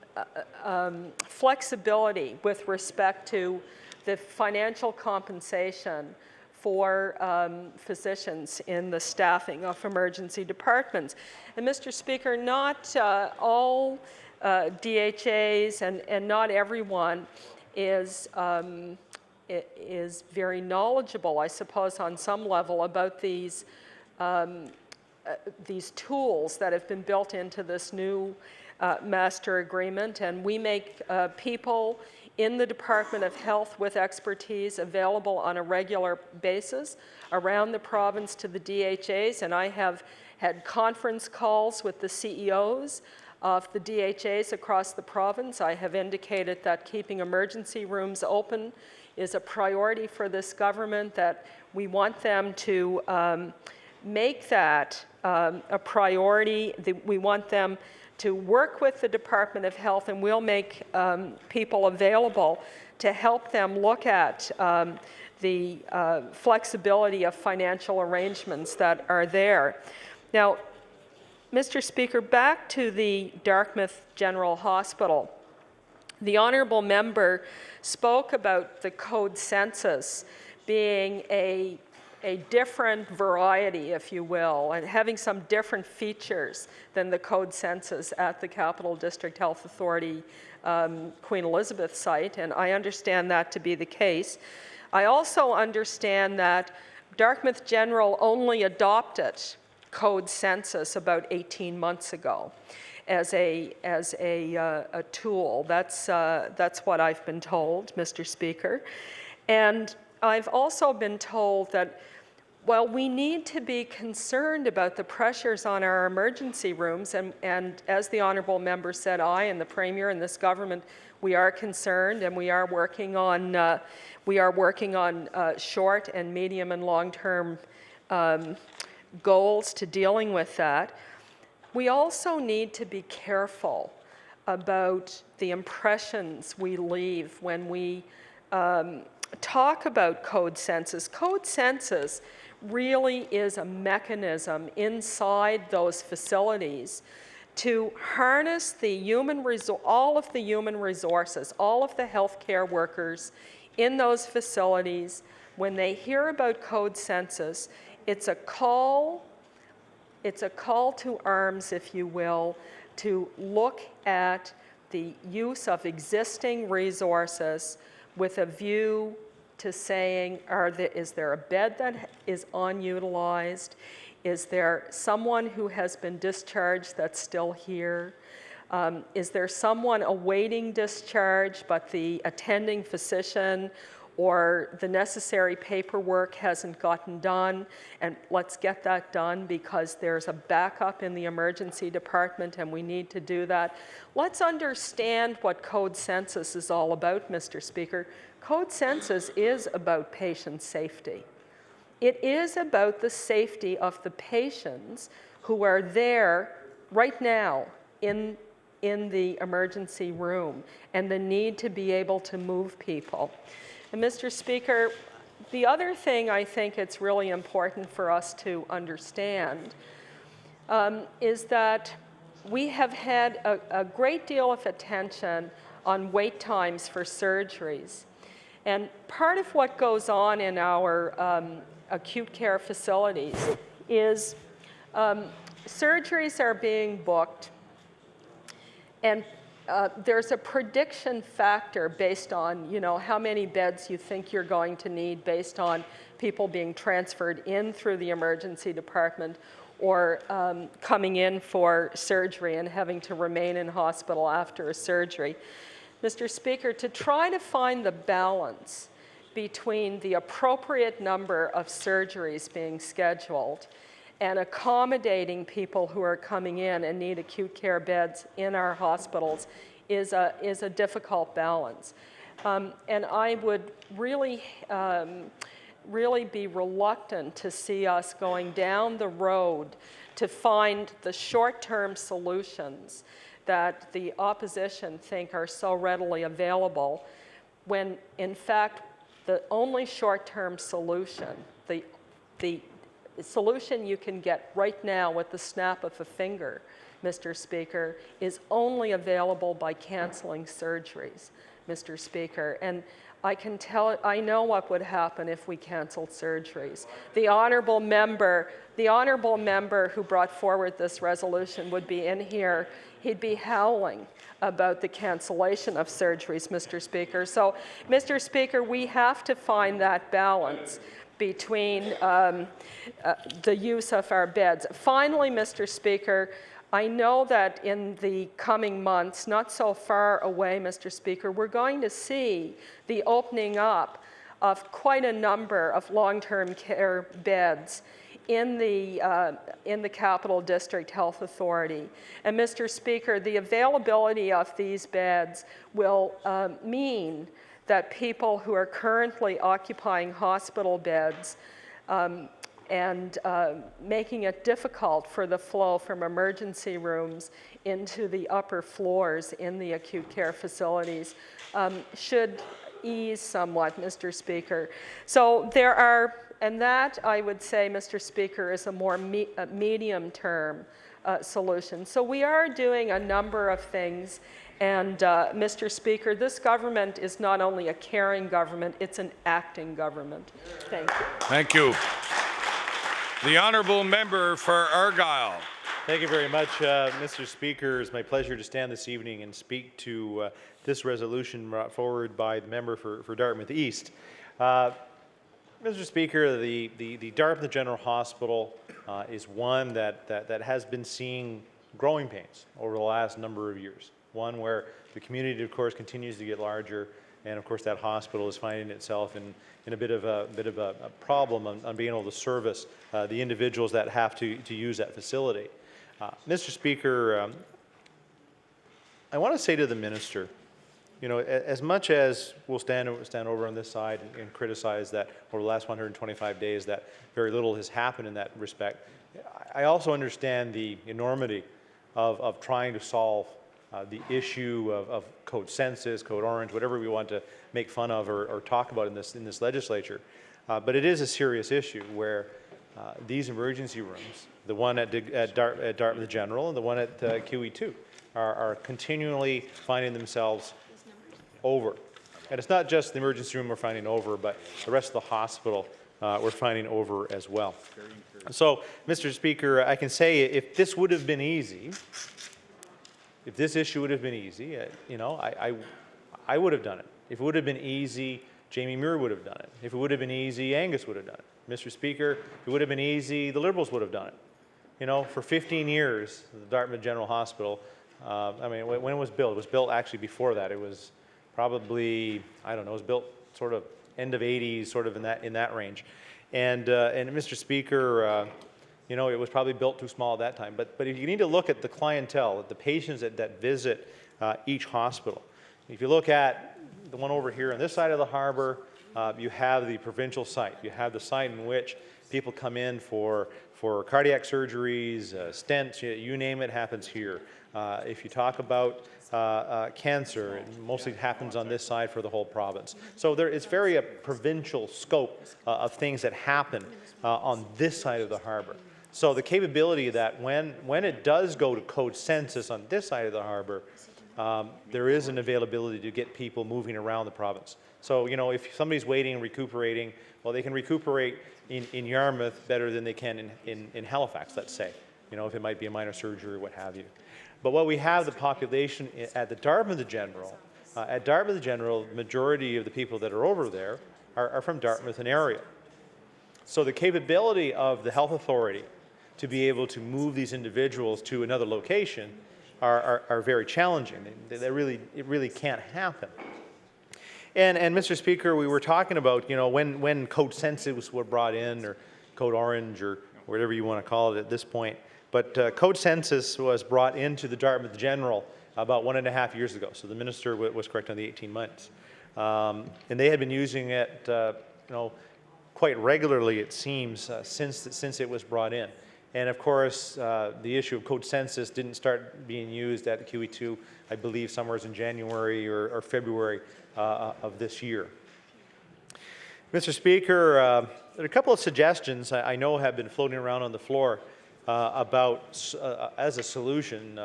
F: flexibility with respect to the financial compensation for physicians in the staffing of emergency departments. And, Mr. Speaker, not all DHAs and not everyone is very knowledgeable, I suppose, on some level about these tools that have been built into this new master agreement, and we make people in the Department of Health with expertise available on a regular basis around the province to the DHAs, and I have had conference calls with the CEOs of the DHAs across the province. I have indicated that keeping emergency rooms open is a priority for this government, that we want them to make that a priority. We want them to work with the Department of Health, and we'll make people available to help them look at the flexibility of financial arrangements that are there. Now, Mr. Speaker, back to the Dartmouth General Hospital. The honourable member spoke about the code census being a different variety, if you will, and having some different features than the code census at the Capital District Health Authority Queen Elizabeth site, and I understand that to be the case. I also understand that Dartmouth General only adopted code census about 18 months ago as a tool. That's what I've been told, Mr. Speaker. And I've also been told that while we need to be concerned about the pressures on our emergency rooms, and as the honourable member said, I and the Premier and this government, we are concerned, and we are working on short and medium and long-term goals to dealing with that. We also need to be careful about the impressions we leave when we talk about code census. Code census really is a mechanism inside those facilities to harness the all of the human resources, all of the healthcare workers in those facilities. When they hear about code census, it's a call to arms, if you will, to look at the use of existing resources with a view to saying, is there a bed that is unutilized? Is there someone who has been discharged that's still here? Is there someone awaiting discharge, but the attending physician or the necessary paperwork hasn't gotten done, and let's get that done because there's a backup in the emergency department and we need to do that. Let's understand what code census is all about, Mr. Speaker. Code census is about patient safety. It is about the safety of the patients who are there right now in the emergency room and the need to be able to move people. And Mr. Speaker, the other thing I think it's really important for us to understand is that we have had a great deal of attention on wait times for surgeries. And part of what goes on in our acute care facilities is surgeries are being booked, and there's a prediction factor based on, how many beds you think you're going to need based on people being transferred in through the emergency department or coming in for surgery and having to remain in hospital after a surgery. Mr. Speaker, to try to find the balance between the appropriate number of surgeries being scheduled and accommodating people who are coming in and need acute care beds in our hospitals is a difficult balance. And I would really be reluctant to see us going down the road to find the short-term solutions that the opposition think are so readily available, when in fact the only short-term solution, the solution you can get right now with the snap of a finger, Mr. Speaker, is only available by canceling surgeries, Mr. Speaker. And I know what would happen if we canceled surgeries. The honourable member who brought forward this resolution would be in here. He'd be howling about the cancellation of surgeries, Mr. Speaker. So, Mr. Speaker, we have to find that balance between the use of our beds. Finally, Mr. Speaker, I know that in the coming months, not so far away, Mr. Speaker, we're going to see the opening up of quite a number of long-term care beds in the Capital District Health Authority. And Mr. Speaker, the availability of these beds will mean that people who are currently occupying hospital beds and making it difficult for the flow from emergency rooms into the upper floors in the acute care facilities should ease somewhat, Mr. Speaker. So there are, and that I would say, Mr. Speaker, is a more medium-term solution. So we are doing a number of things, And, Mr. Speaker, this government is not only a caring government, it's an acting government. Thank you.
P: Thank you. The honourable member for Argyll.
Q: Thank you very much, Mr. Speaker. It's my pleasure to stand this evening and speak to this resolution brought forward by the member for Dartmouth East. Mr. Speaker, the Dartmouth General Hospital is one that has been seeing growing pains over the last number of years. One where the community, of course, continues to get larger, and of course that hospital is finding itself in a bit of a problem on being able to service the individuals that have to use that facility. Mr. Speaker, I want to say to the minister, you know, as much as we'll stand over on this side and criticize that over the last 125 days that very little has happened in that respect, I also understand the enormity of trying to solve the issue of Code Census, Code Orange, whatever we want to make fun of or talk about in this legislature. But it is a serious issue where these emergency rooms, the one at Dartmouth General and the one at QE2, are continually finding themselves over. And it's not just the emergency room we're finding over, but the rest of the hospital we're finding over as well. So, Mr. Speaker, I can say if this would have been easy, if this issue would have been easy, you know, I would have done it. If it would have been easy, Jamie Muir would have done it. If it would have been easy, Angus would have done it. Mr. Speaker, if it would have been easy, the Liberals would have done it. You know, for 15 years, the Dartmouth General Hospital, I mean, when it was built actually before that. It was probably, I don't know, it was built sort of end of 80s, sort of in that range. And Mr. Speaker, you know, it was probably built too small at that time. But if you need to look at the clientele, at the patients that visit each hospital, if you look at the one over here on this side of the harbour, you have the provincial site. You have the site in which people come in for cardiac surgeries, stents, you name it, happens here. If you talk about cancer, it mostly happens on this side for the whole province. So it's very a provincial scope of things that happen on this side of the harbour. So the capability that when it does go to Code Census on this side of the harbour, there is an availability to get people moving around the province. So, you know, if somebody's waiting and recuperating, well, they can recuperate in Yarmouth better than they can in Halifax, let's say, you know, if it might be a minor surgery or what have you. But what we have, the population at the Dartmouth General, the majority of the people that are over there are from Dartmouth and area. So the capability of the health authority to be able to move these individuals to another location are very challenging. It really can't happen. And Mr. Speaker, we were talking about, you know, when Code Census were brought in, or Code Orange, or whatever you want to call it at this point. But Code Census was brought into the Dartmouth General about 1.5 years ago. So the minister was correct on the 18 months. And they had been using it, you know, quite regularly, it seems, since it was brought in. And of course, the issue of Code Census didn't start being used at the QE2, I believe, somewhere in January or February of this year. Mr. Speaker, there are a couple of suggestions I know have been floating around on the floor about, as a solution,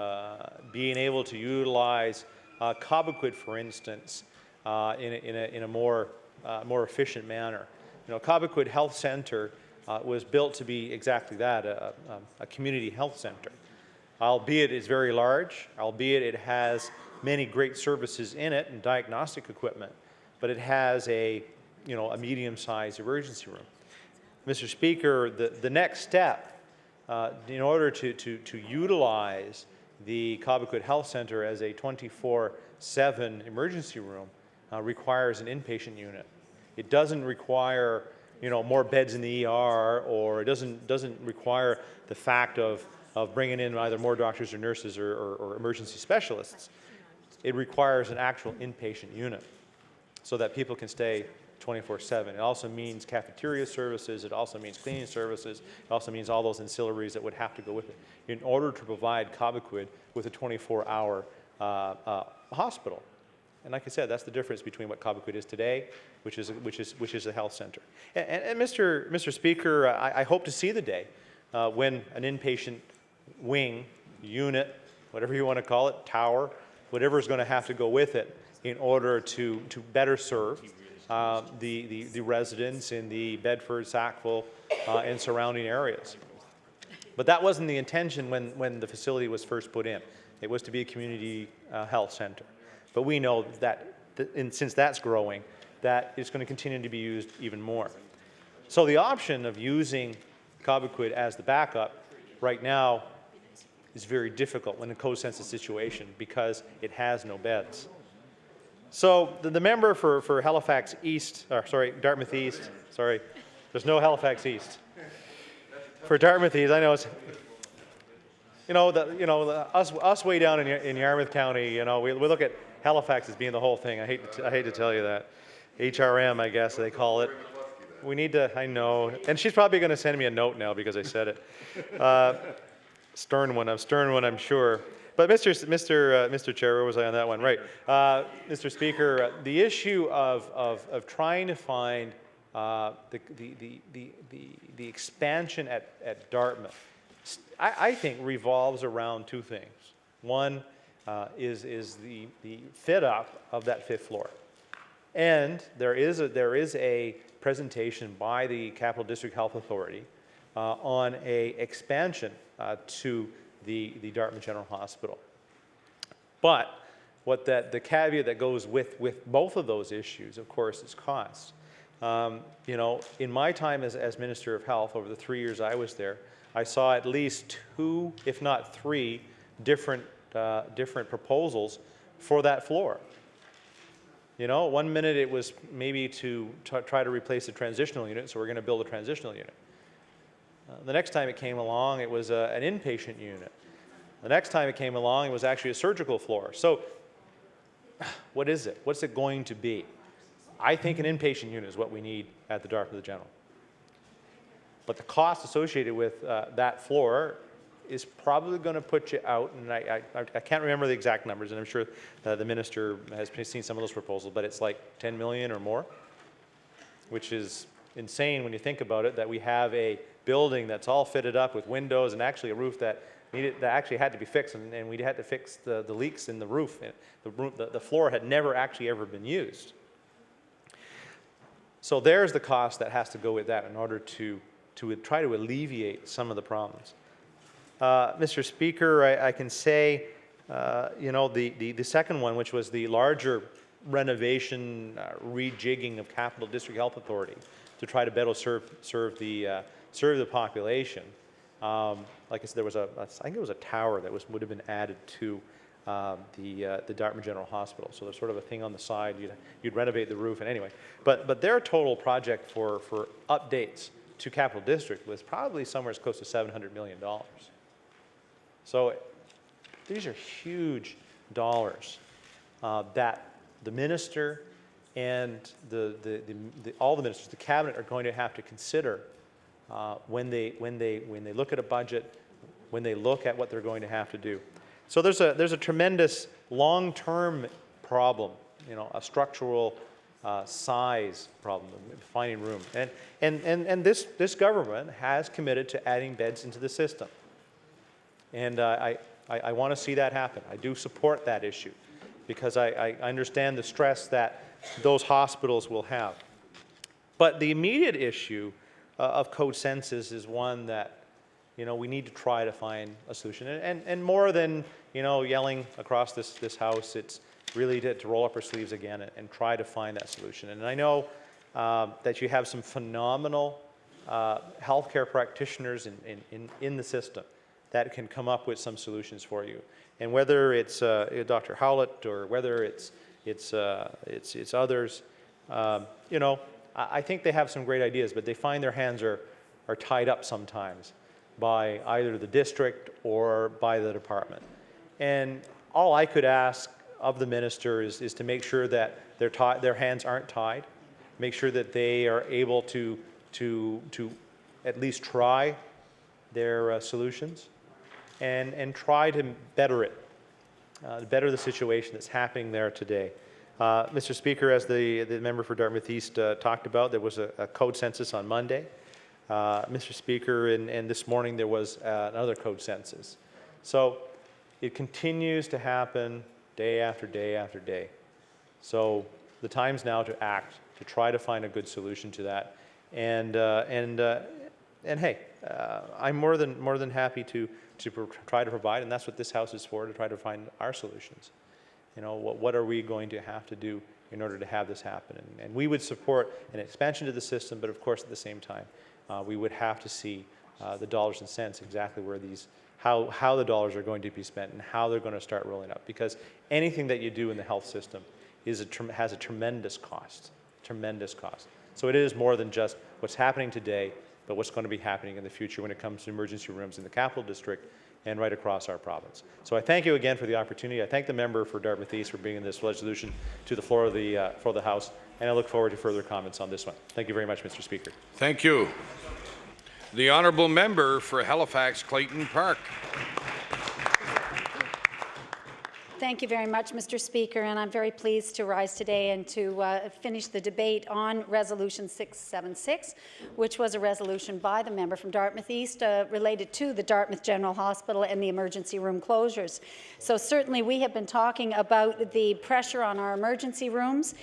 Q: being able to utilize Cobequid, for instance, in a more efficient manner. You know, Cobequid Health Centre was built to be exactly that, a community health center. Albeit it's very large, albeit it has many great services in it and diagnostic equipment, but it has a medium-sized emergency room. Mr. Speaker, the next step in order to utilize the Cobequid Health Centre as a 24/7 emergency room requires an inpatient unit. It doesn't require, you know, more beds in the ER, or it doesn't require the fact of bringing in either more doctors or nurses or emergency specialists. It requires an actual inpatient unit so that people can stay 24/7. It also means cafeteria services. It also means cleaning services. It also means all those ancillaries that would have to go with it in order to provide Cobequid with a 24-hour hospital. And like I said, that's the difference between what Cobequid is today, which is a health center. And Mr. Speaker, I hope to see the day when an inpatient wing, unit, whatever you want to call it, tower, whatever is going to have to go with it in order to better serve the residents in the Bedford, Sackville, and surrounding areas. But that wasn't the intention when the facility was first put in. It was to be a community health center. But we know that, since that's growing, that it's going to continue to be used even more. So the option of using Cobequid as the backup right now is very difficult in a co-census situation because it has no beds. So the member for Halifax East, or sorry, Dartmouth East, sorry, there's no Halifax East. For Dartmouth East, I know it's, us way down in Yarmouth County, we look at Halifax as being the whole thing. I hate to tell you that. HRM, I guess they call it. We need to, I know, and she's probably going to send me a note now because I said it. Stern one, I'm sure. But Mr. Chair, where was I on that one? Right. Mr. Speaker, the issue of trying to find the expansion at Dartmouth, I think revolves around two things. One is the fit up of that 5th floor. And there is a presentation by the Capital District Health Authority on a expansion to the Dartmouth General Hospital. But what the caveat that goes with both of those issues, of course, is cost. In my time as Minister of Health, over the 3 years I was there, I saw at least 2, if not 3, different proposals for that floor. One minute it was maybe to try to replace the transitional unit, so we're going to build a transitional unit. The next time it came along, it was an inpatient unit. The next time it came along, it was actually a surgical floor. So what is it? What's it going to be? I think an inpatient unit is what we need at the Dartmouth General. But the cost associated with that floor is probably going to put you out, and I can't remember the exact numbers, and I'm sure the minister has seen some of those proposals, but it's like 10 million or more, which is insane when you think about it, that we have a building that's all fitted up with windows and actually a roof that actually had to be fixed, and we had to fix the leaks in the roof. The floor had never actually ever been used. So there's the cost that has to go with that in order to try to alleviate some of the problems. Mr. Speaker, I can say, the second one, which was the larger renovation, rejigging of Capital District Health Authority to try to better serve the population. Like I said, there was I think it was a tower that would have been added to the Dartmouth General Hospital. So there's sort of a thing on the side. You'd renovate the roof, and anyway. But their total project for updates to Capital District was probably somewhere as close to $700 million. So these are huge dollars that the minister and all the ministers, the cabinet, are going to have to consider when they look at a budget, when they look at what they're going to have to do. So there's a tremendous long-term problem, a structural size problem, finding room, and this government has committed to adding beds into the system. And I want to see that happen. I do support that issue because I understand the stress that those hospitals will have. But the immediate issue of code census is one that we need to try to find a solution. And more than yelling across this house, it's really to roll up our sleeves again and try to find that solution. And I know that you have some phenomenal healthcare practitioners in the system that can come up with some solutions for you. And whether it's Dr. Howlett or whether it's others, I think they have some great ideas, but they find their hands are tied up sometimes by either the district or by the department. And all I could ask of the minister is to make sure that their hands aren't tied, make sure that they are able to at least try their solutions, and try to better it, better the situation that's happening there today. Mr. Speaker, as the member for Dartmouth East talked about, there was a code census on Monday. Mr. Speaker, and this morning there was another code census. So it continues to happen day after day after day. So the time's now to act, to try to find a good solution to that. And hey, I'm more than happy to try to provide, and that's what this House is for, to try to find our solutions. You know, what are we going to have to do in order to have this happen? And we would support an expansion to the system, but of course at the same time, we would have to see the dollars and cents, exactly where these, how the dollars are going to be spent and how they're going to start rolling out. Because anything that you do in the health system has a tremendous cost, So it is more than just what's happening today, but what's going to be happening in the future when it comes to emergency rooms in the Capital District and right across our province. So I thank you again for the opportunity. I thank the member for Dartmouth East for bringing this resolution to the floor of the House, and I look forward to further comments on this one. Thank you very much, Mr. Speaker.
P: Thank you. The honourable member for Halifax Clayton Park.
S: Thank you very much, Mr. Speaker, and I'm very pleased to rise today and to finish the debate on Resolution 676, which was a resolution by the member from Dartmouth East related to the Dartmouth General Hospital and the emergency room closures. So certainly we have been talking about the pressure on our emergency rooms.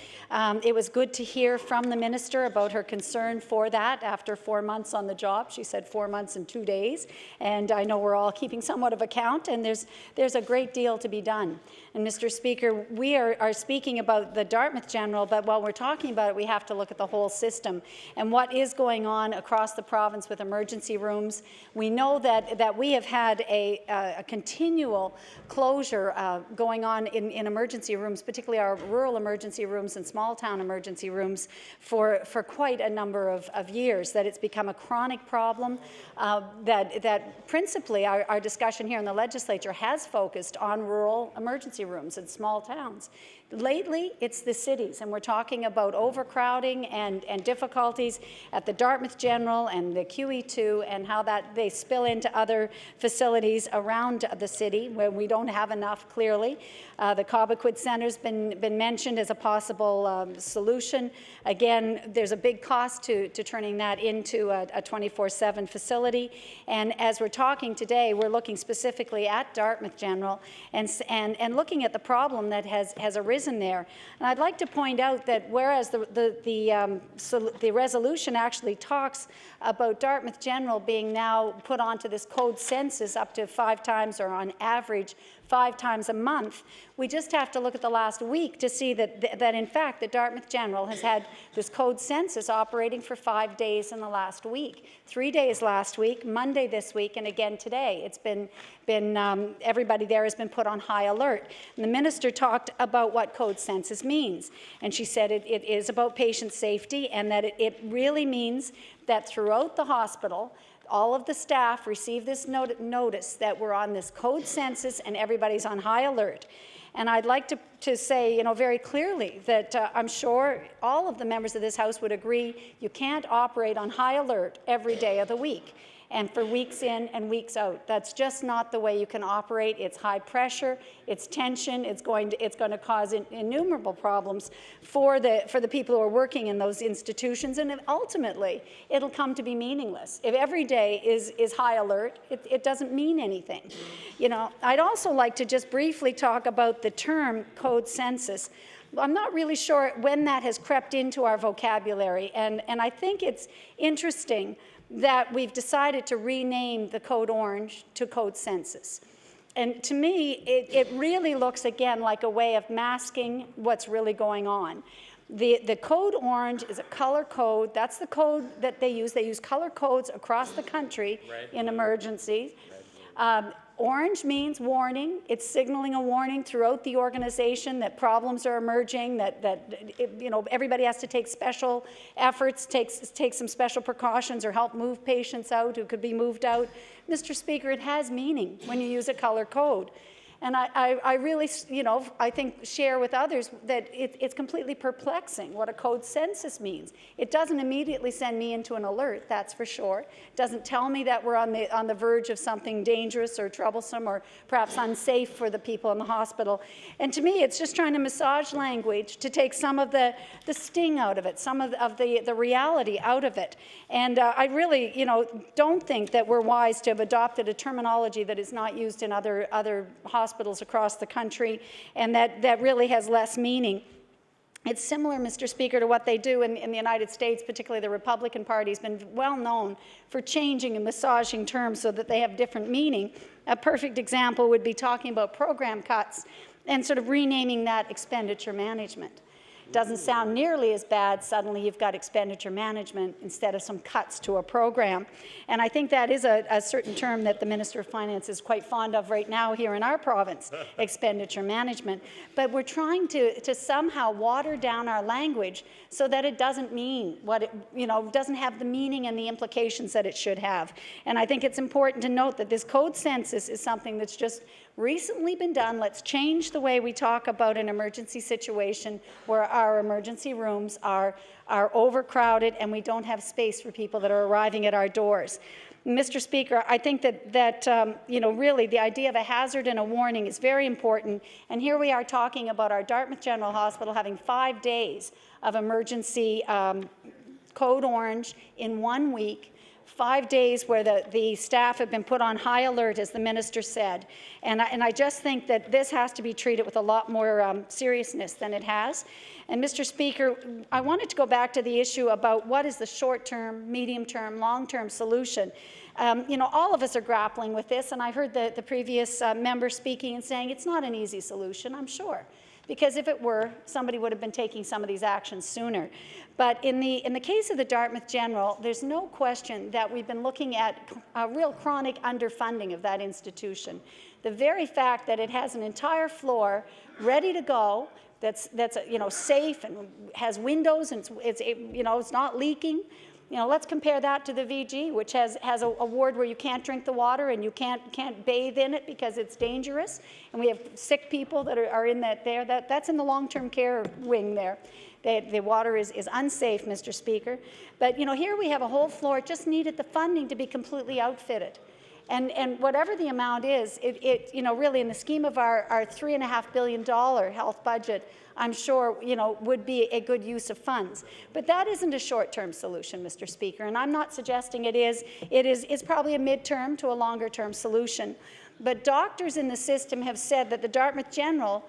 S: It was good to hear from the minister about her concern for that after 4 months on the job. She said 4 months and 2 days, and I know we're all keeping somewhat of account, and there's a great deal to be done. And Mr. Speaker, we are speaking about the Dartmouth General, but while we're talking about it, we have to look at the whole system and what is going on across the province with emergency rooms. We know that we have had a continual closure going on in emergency rooms, particularly our rural emergency rooms and small town emergency rooms for quite a number of years, that it's become a chronic problem, that principally our discussion here in the legislature has focused on rural emergency rooms in small towns. Lately, it's the cities, and we're talking about overcrowding and difficulties at the Dartmouth General and the QE2 and how that they spill into other facilities around the city where we don't have enough, clearly. The Cobequid Centre's been mentioned as a possible solution. Again, there's a big cost to turning that into a 24/7 facility. And as we're talking today, we're looking specifically at Dartmouth General and looking at the problem that has arisen there. And I'd like to point out that whereas the resolution actually talks about Dartmouth General being now put onto this code census up to 5 times, or on average 5 times a month, we just have to look at the last week to see that in fact the Dartmouth General has had this code census operating for 5 days in the last week. 3 days last week, Monday this week, and again today. It's been everybody there has been put on high alert. And the minister talked about what code census means, and she said it is about patient safety, and that it really means that throughout the hospital, all of the staff receive this notice that we're on this code census and everybody's on high alert. And I'd like to say, very clearly that I'm sure all of the members of this House would agree you can't operate on high alert every day of the week and for weeks in and weeks out. That's just not the way you can operate. It's high pressure, it's tension, it's going to cause innumerable problems for the people who are working in those institutions, and ultimately it'll come to be meaningless. If every day is high alert, it doesn't mean anything. I'd also like to just briefly talk about the term code census. I'm not really sure when that has crept into our vocabulary, and I think it's interesting that we've decided to rename the Code Orange to Code Census. And to me, it really looks, again, like a way of masking what's really going on. The Code Orange is a color code. That's the code that they use. They use color codes across the country in emergencies. Orange means warning. It's signaling a warning throughout the organization that problems are emerging, that everybody has to take special efforts, take some special precautions, or help move patients out who could be moved out. Mr. Speaker, it has meaning when you use a color code. And I really, I think share with others that it's completely perplexing what a code census means. It doesn't immediately send me into an alert, that's for sure. It doesn't tell me that we're on the verge of something dangerous or troublesome or perhaps unsafe for the people in the hospital. And to me, it's just trying to massage language to take some of the sting out of it, some of the reality out of it. And I really, don't think that we're wise to have adopted a terminology that is not used in other hospitals hospitals across the country, and that really has less meaning. It's similar, Mr. Speaker, to what they do in the United States, particularly the Republican Party has been well known for changing and massaging terms so that they have different meaning. A perfect example would be talking about program cuts and sort of renaming that expenditure management. Doesn't sound nearly as bad. Suddenly you've got expenditure management instead of some cuts to a program. And I think that is a certain term that the Minister of Finance is quite fond of right now here in our province, expenditure management. But we're trying to somehow water down our language so that it doesn't mean what it, doesn't have the meaning and the implications that it should have. And I think it's important to note that this code census is something that's just recently been done. Let's change the way we talk about an emergency situation where our emergency rooms are overcrowded and we don't have space for people that are arriving at our doors. Mr. Speaker, I think that really the idea of a hazard and a warning is very important. And here we are talking about our Dartmouth General Hospital having 5 days of emergency code orange in 1 week. 5 days where the staff have been put on high alert, as the minister said. And I just think that this has to be treated with a lot more seriousness than it has. And Mr. Speaker, I wanted to go back to the issue about what is the short-term, medium-term, long-term solution. All of us are grappling with this, and I heard the previous member speaking and saying it's not an easy solution, I'm sure. Because if it were, somebody would have been taking some of these actions sooner. But in the case of the Dartmouth General, there's no question that we've been looking at a real chronic underfunding of that institution. The very fact that it has an entire floor ready to go, that's safe and has windows and it's not leaking. Let's compare that to the VG, which has a ward where you can't drink the water and you can't bathe in it because it's dangerous. And we have sick people that are in that there. That's in the long-term care wing there. The water is unsafe, Mr. Speaker. But here we have a whole floor. It just needed the funding to be completely outfitted. And whatever the amount is, really in the scheme of our $3.5 billion health budget, I'm sure, would be a good use of funds. But that isn't a short-term solution, Mr. Speaker, and I'm not suggesting it is. It's probably a mid-term to a longer-term solution. But doctors in the system have said that the Dartmouth General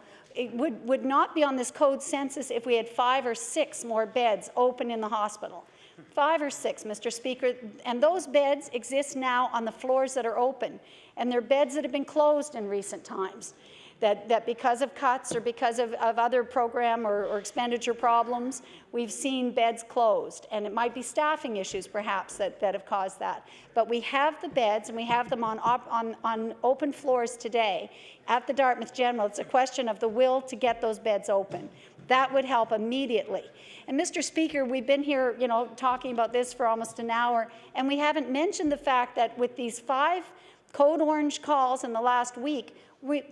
S: would not be on this code census if we had 5 or 6 more beds open in the hospital. 5 or 6, Mr. Speaker, and those beds exist now on the floors that are open, and they're beds that have been closed in recent times. That because of cuts or because of other program or expenditure problems, we've seen beds closed. And it might be staffing issues, perhaps, that have caused that. But we have the beds, and we have them on open floors today at the Dartmouth General. It's a question of the will to get those beds open. That would help immediately. And Mr. Speaker, we've been here, talking about this for almost an hour, and we haven't mentioned the fact that with these 5 code orange calls in the last week,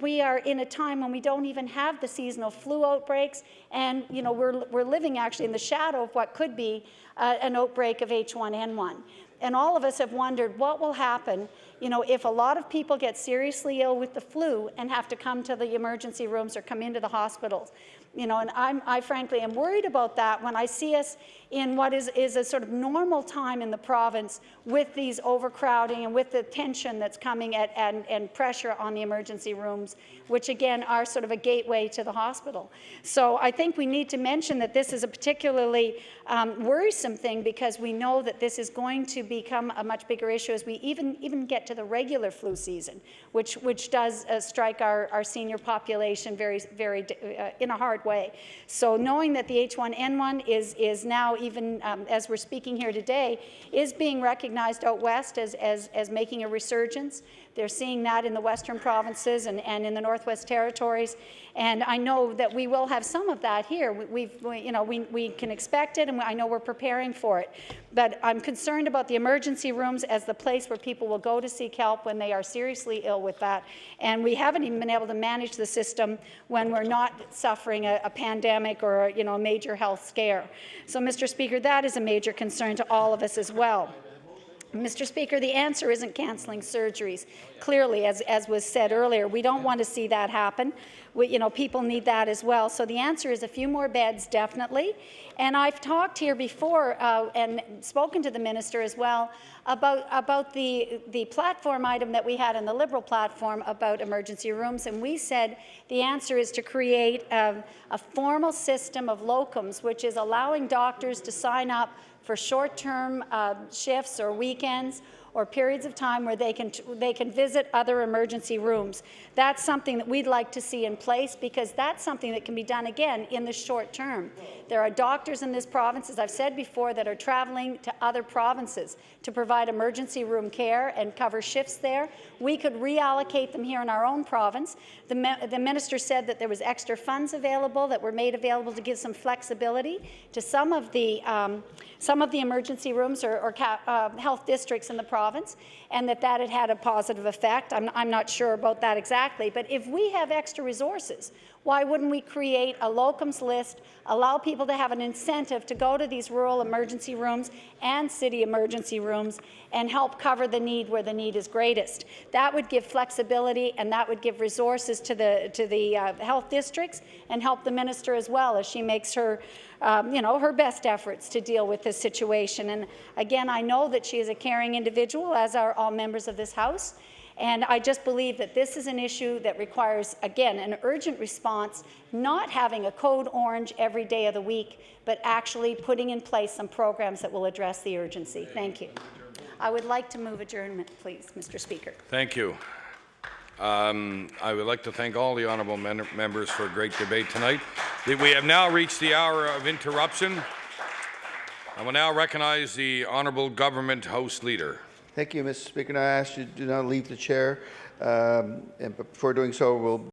S: we are in a time when we don't even have the seasonal flu outbreaks, and we're living actually in the shadow of what could be an outbreak of H1N1. And all of us have wondered what will happen, if a lot of people get seriously ill with the flu and have to come to the emergency rooms or come into the hospitals. And I frankly am worried about that when I see us in what is a sort of normal time in the province with these overcrowding and with the tension that's coming and pressure on the emergency rooms, which again are sort of a gateway to the hospital. So I think we need to mention that this is a particularly worrisome thing, because we know that this is going to become a much bigger issue as we even get to the regular flu season, which does strike our senior population very in a hard way. So knowing that the H1N1 is now, even as we're speaking here today, is being recognized out west as making a resurgence. They're seeing that in the western provinces and in the Northwest Territories. And I know that we will have some of that here. We can expect it, and I know we're preparing for it. But I'm concerned about the emergency rooms as the place where people will go to seek help when they are seriously ill with that. And we haven't even been able to manage the system when we're not suffering a pandemic or a major health scare. So, Mr. Speaker, that is a major concern to all of us as well. Mr. Speaker, the answer isn't cancelling surgeries. Clearly, as was said earlier, we don't want to see that happen. People need that as well. So the answer is a few more beds, definitely. And I've talked here before and spoken to the minister as well about the platform item that we had in the Liberal platform about emergency rooms. And we said the answer is to create a formal system of locums, which is allowing doctors to sign up for short-term shifts or weekends or periods of time where they can visit other emergency rooms. That's something that we'd like to see in place, because that's something that can be done, again, in the short term. There are doctors in this province, as I've said before, that are travelling to other provinces to provide emergency room care and cover shifts there. We could reallocate them here in our own province. The minister said that there was extra funds available that were made available to give some flexibility to some of the emergency rooms or health districts in the province, and that had a positive effect. I'm not sure about that exactly, but if we have extra resources, why wouldn't we create a locums list, allow people to have an incentive to go to these rural emergency rooms and city emergency rooms and help cover the need where the need is greatest? That would give flexibility, and that would give resources to the health districts, and help the minister as well as she makes her her best efforts to deal with this situation. And again, I know that she is a caring individual, as are all members of this House. And I just believe that this is an issue that requires, again, an urgent response, not having a code orange every day of the week, but actually putting in place some programs that will address the urgency. Thank you. I would like to move adjournment, please, Mr. Speaker.
P: Thank you. I would like to thank all the honourable members for a great debate tonight. We have now reached the hour of interruption. I will now recognize the Honourable Government House Leader.
T: Thank you, Mr. Speaker. And I ask you to do not leave the chair. And before doing so, we'll